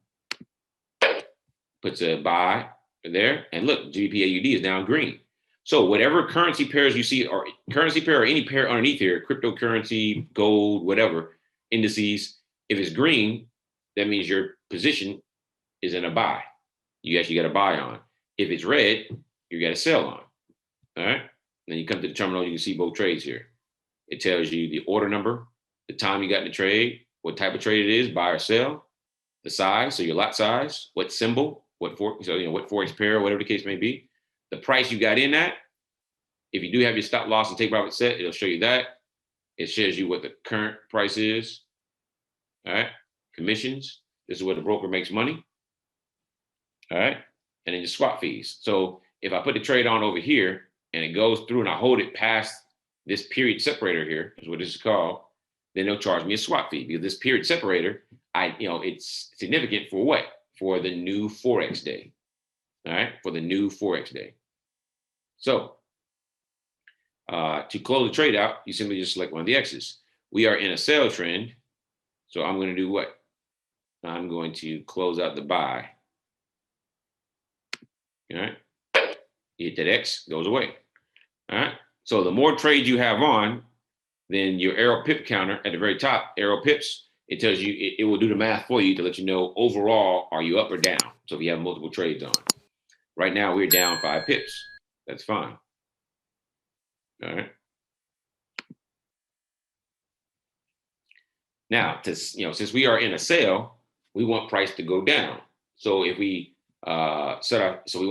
puts a buy there, and look, GBP AUD is now green. So whatever currency pairs you see, or currency pair or any pair underneath here, cryptocurrency, gold, whatever, indices, if it's green, that means your position is in a buy. You actually got a buy on. If it's red, you got a sell on. All right. Then you come to the terminal, you can see both trades here. It tells you the order number, the time you got in the trade, what type of trade it is, buy or sell, the size, so your lot size, what symbol, what forex pair, whatever the case may be, the price you got in that. If you do have your stop loss and take profit set, it'll show you that. It shows you what the current price is. All right, commissions. This is where the broker makes money. All right, and then your swap fees. So if I put the trade on over here and it goes through and I hold it past this period separator here, is what this is called, then they'll charge me a swap fee, because this period separator, it's significant for what? For the new forex day. All right, for the new forex day. So to close the trade out, you simply just select one of the X's. we are in a sell trend. So I'm going to do what? I'm going to close out the buy. All right. Hit that X, goes away. All right. So the more trades you have on, then your AIRO pip counter at the very top, AIRO pips, it tells you, it will do the math for you to let you know overall, are you up or down? So if you have multiple trades on. Right now, we're down 5 pips. That's fine. All right. Now, since we are in a sale, we want price to go down. So if we we want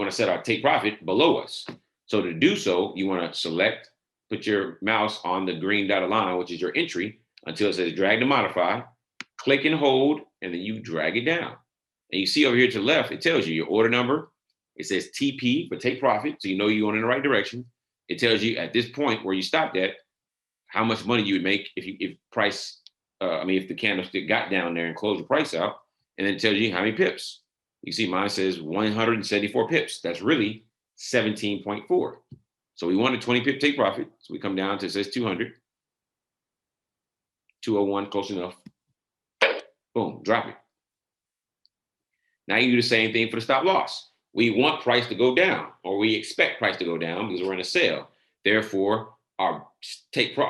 to set our take profit below us. So to do so, you want to select, put your mouse on the green dotted line, which is your entry, until it says drag to modify, click and hold, and then you drag it down. And you see over here to the left, it tells you your order number. It says TP for take profit, so you know you're going in the right direction. It tells you at this point where you stopped at, how much money you would make if if the candlestick got down there and closed the price out, and then it tells you how many pips. You see mine says 174 pips. That's really 17.4. So we want a 20 pip take profit. So we come down to, it says 200. 201, close enough. Boom, drop it. Now you do the same thing for the stop loss. We want price to go down, or we expect price to go down because we're in a sale. Therefore, our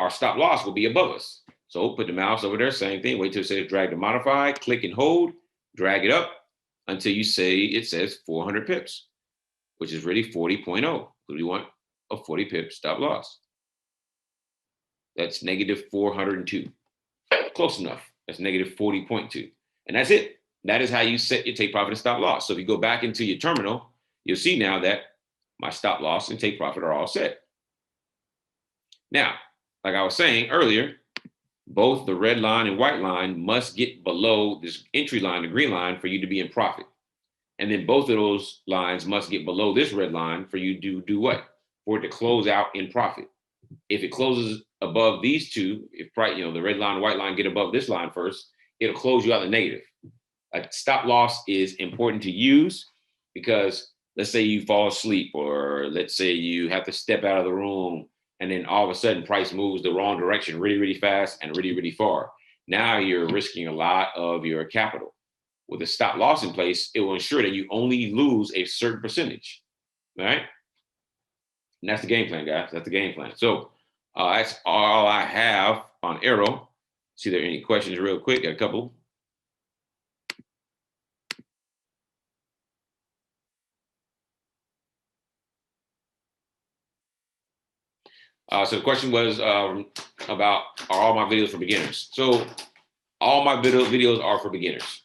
stop loss will be above us. So put the mouse over there, same thing. Wait till it says drag to modify, click and hold, drag it up until you say it says 400 pips, which is really 40.0. So we want a 40 pip stop loss. That's negative 402. Close enough. That's negative 40.2. And that's it. That is how you set your take profit and stop loss. So if you go back into your terminal, you'll see now that my stop loss and take profit are all set. Now, like I was saying earlier, both the red line and white line must get below this entry line, the green line, for you to be in profit. And then both of those lines must get below this red line for you to do what? For it to close out in profit. If it closes above these two, if the red line and white line get above this line first, it'll close you out in negative. A stop loss is important to use because let's say you fall asleep, or let's say you have to step out of the room, and then all of a sudden price moves the wrong direction really, really fast and really, really far. Now you're risking a lot of your capital. With a stop loss in place, it will ensure that you only lose a certain percentage, all right? And that's the game plan, guys. That's the game plan. So that's all I have on AIRO. See if there are any questions real quick. Got a couple. So the question was about, are all my videos for beginners? So all my videos are for beginners.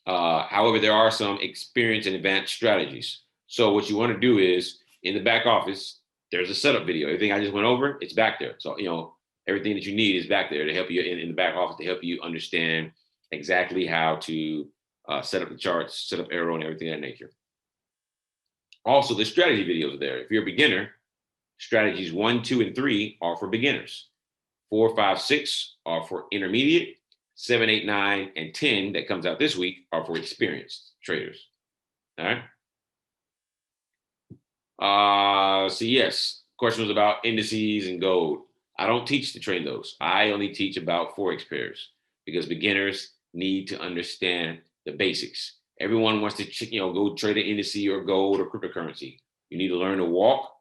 However, there are some experienced and advanced strategies. So what you want to do is, in the back office, there's a setup video. Everything I just went over, it's back there. So, everything that you need is back there to help you in the back office, to help you understand exactly how to set up the charts, set up AIRO and everything of that nature. Also, the strategy videos are there. If you're a beginner, strategies 1, 2, and 3 are for beginners. 4, 5, 6 are for intermediate. 7, 8, 9, and 10 that comes out this week are for experienced traders. All right. So yes, question was about indices and gold. I don't teach to trade those. I only teach about Forex pairs because beginners need to understand the basics. Everyone wants to, go trade an index or gold or cryptocurrency. You need to learn to walk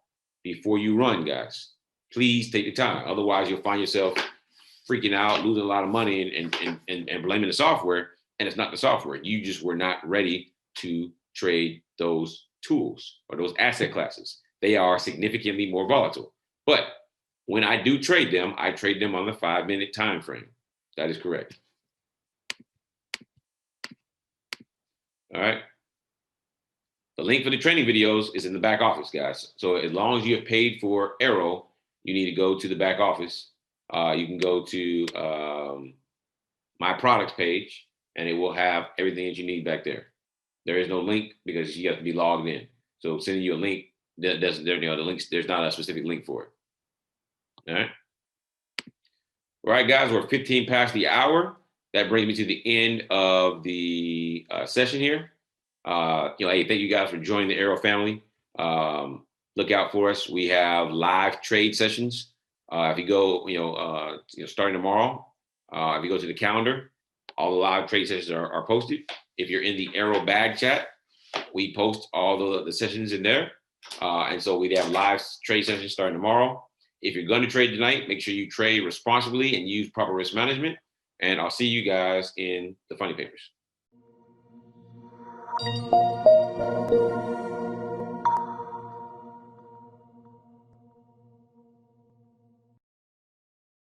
before you run, guys. Please take the time. Otherwise, you'll find yourself freaking out, losing a lot of money and blaming the software. And it's not the software. You just were not ready to trade those tools or those asset classes. They are significantly more volatile. But when I do trade them, I trade them on the 5-minute time frame. That is correct. All right. The link for the training videos is in the back office, guys. So as long as you have paid for AIRO, you need to go to the back office. You can go to my products page, and it will have everything that you need back there. There is no link because you have to be logged in. So sending you a link, the links, there's not a specific link for it. All right. All right, guys, we're 15 past the hour. That brings me to the end of the session here. Hey, thank you guys for joining the AIRO family. Look out for us. We have live trade sessions. If you go, starting tomorrow, If you go to the calendar, all the live trade sessions are posted. If you're in the AIRO bag chat, we post all the sessions in there. And so we have live trade sessions starting tomorrow. If you're going to trade tonight, make sure you trade responsibly and use proper risk management. And I'll see you guys in the funny papers.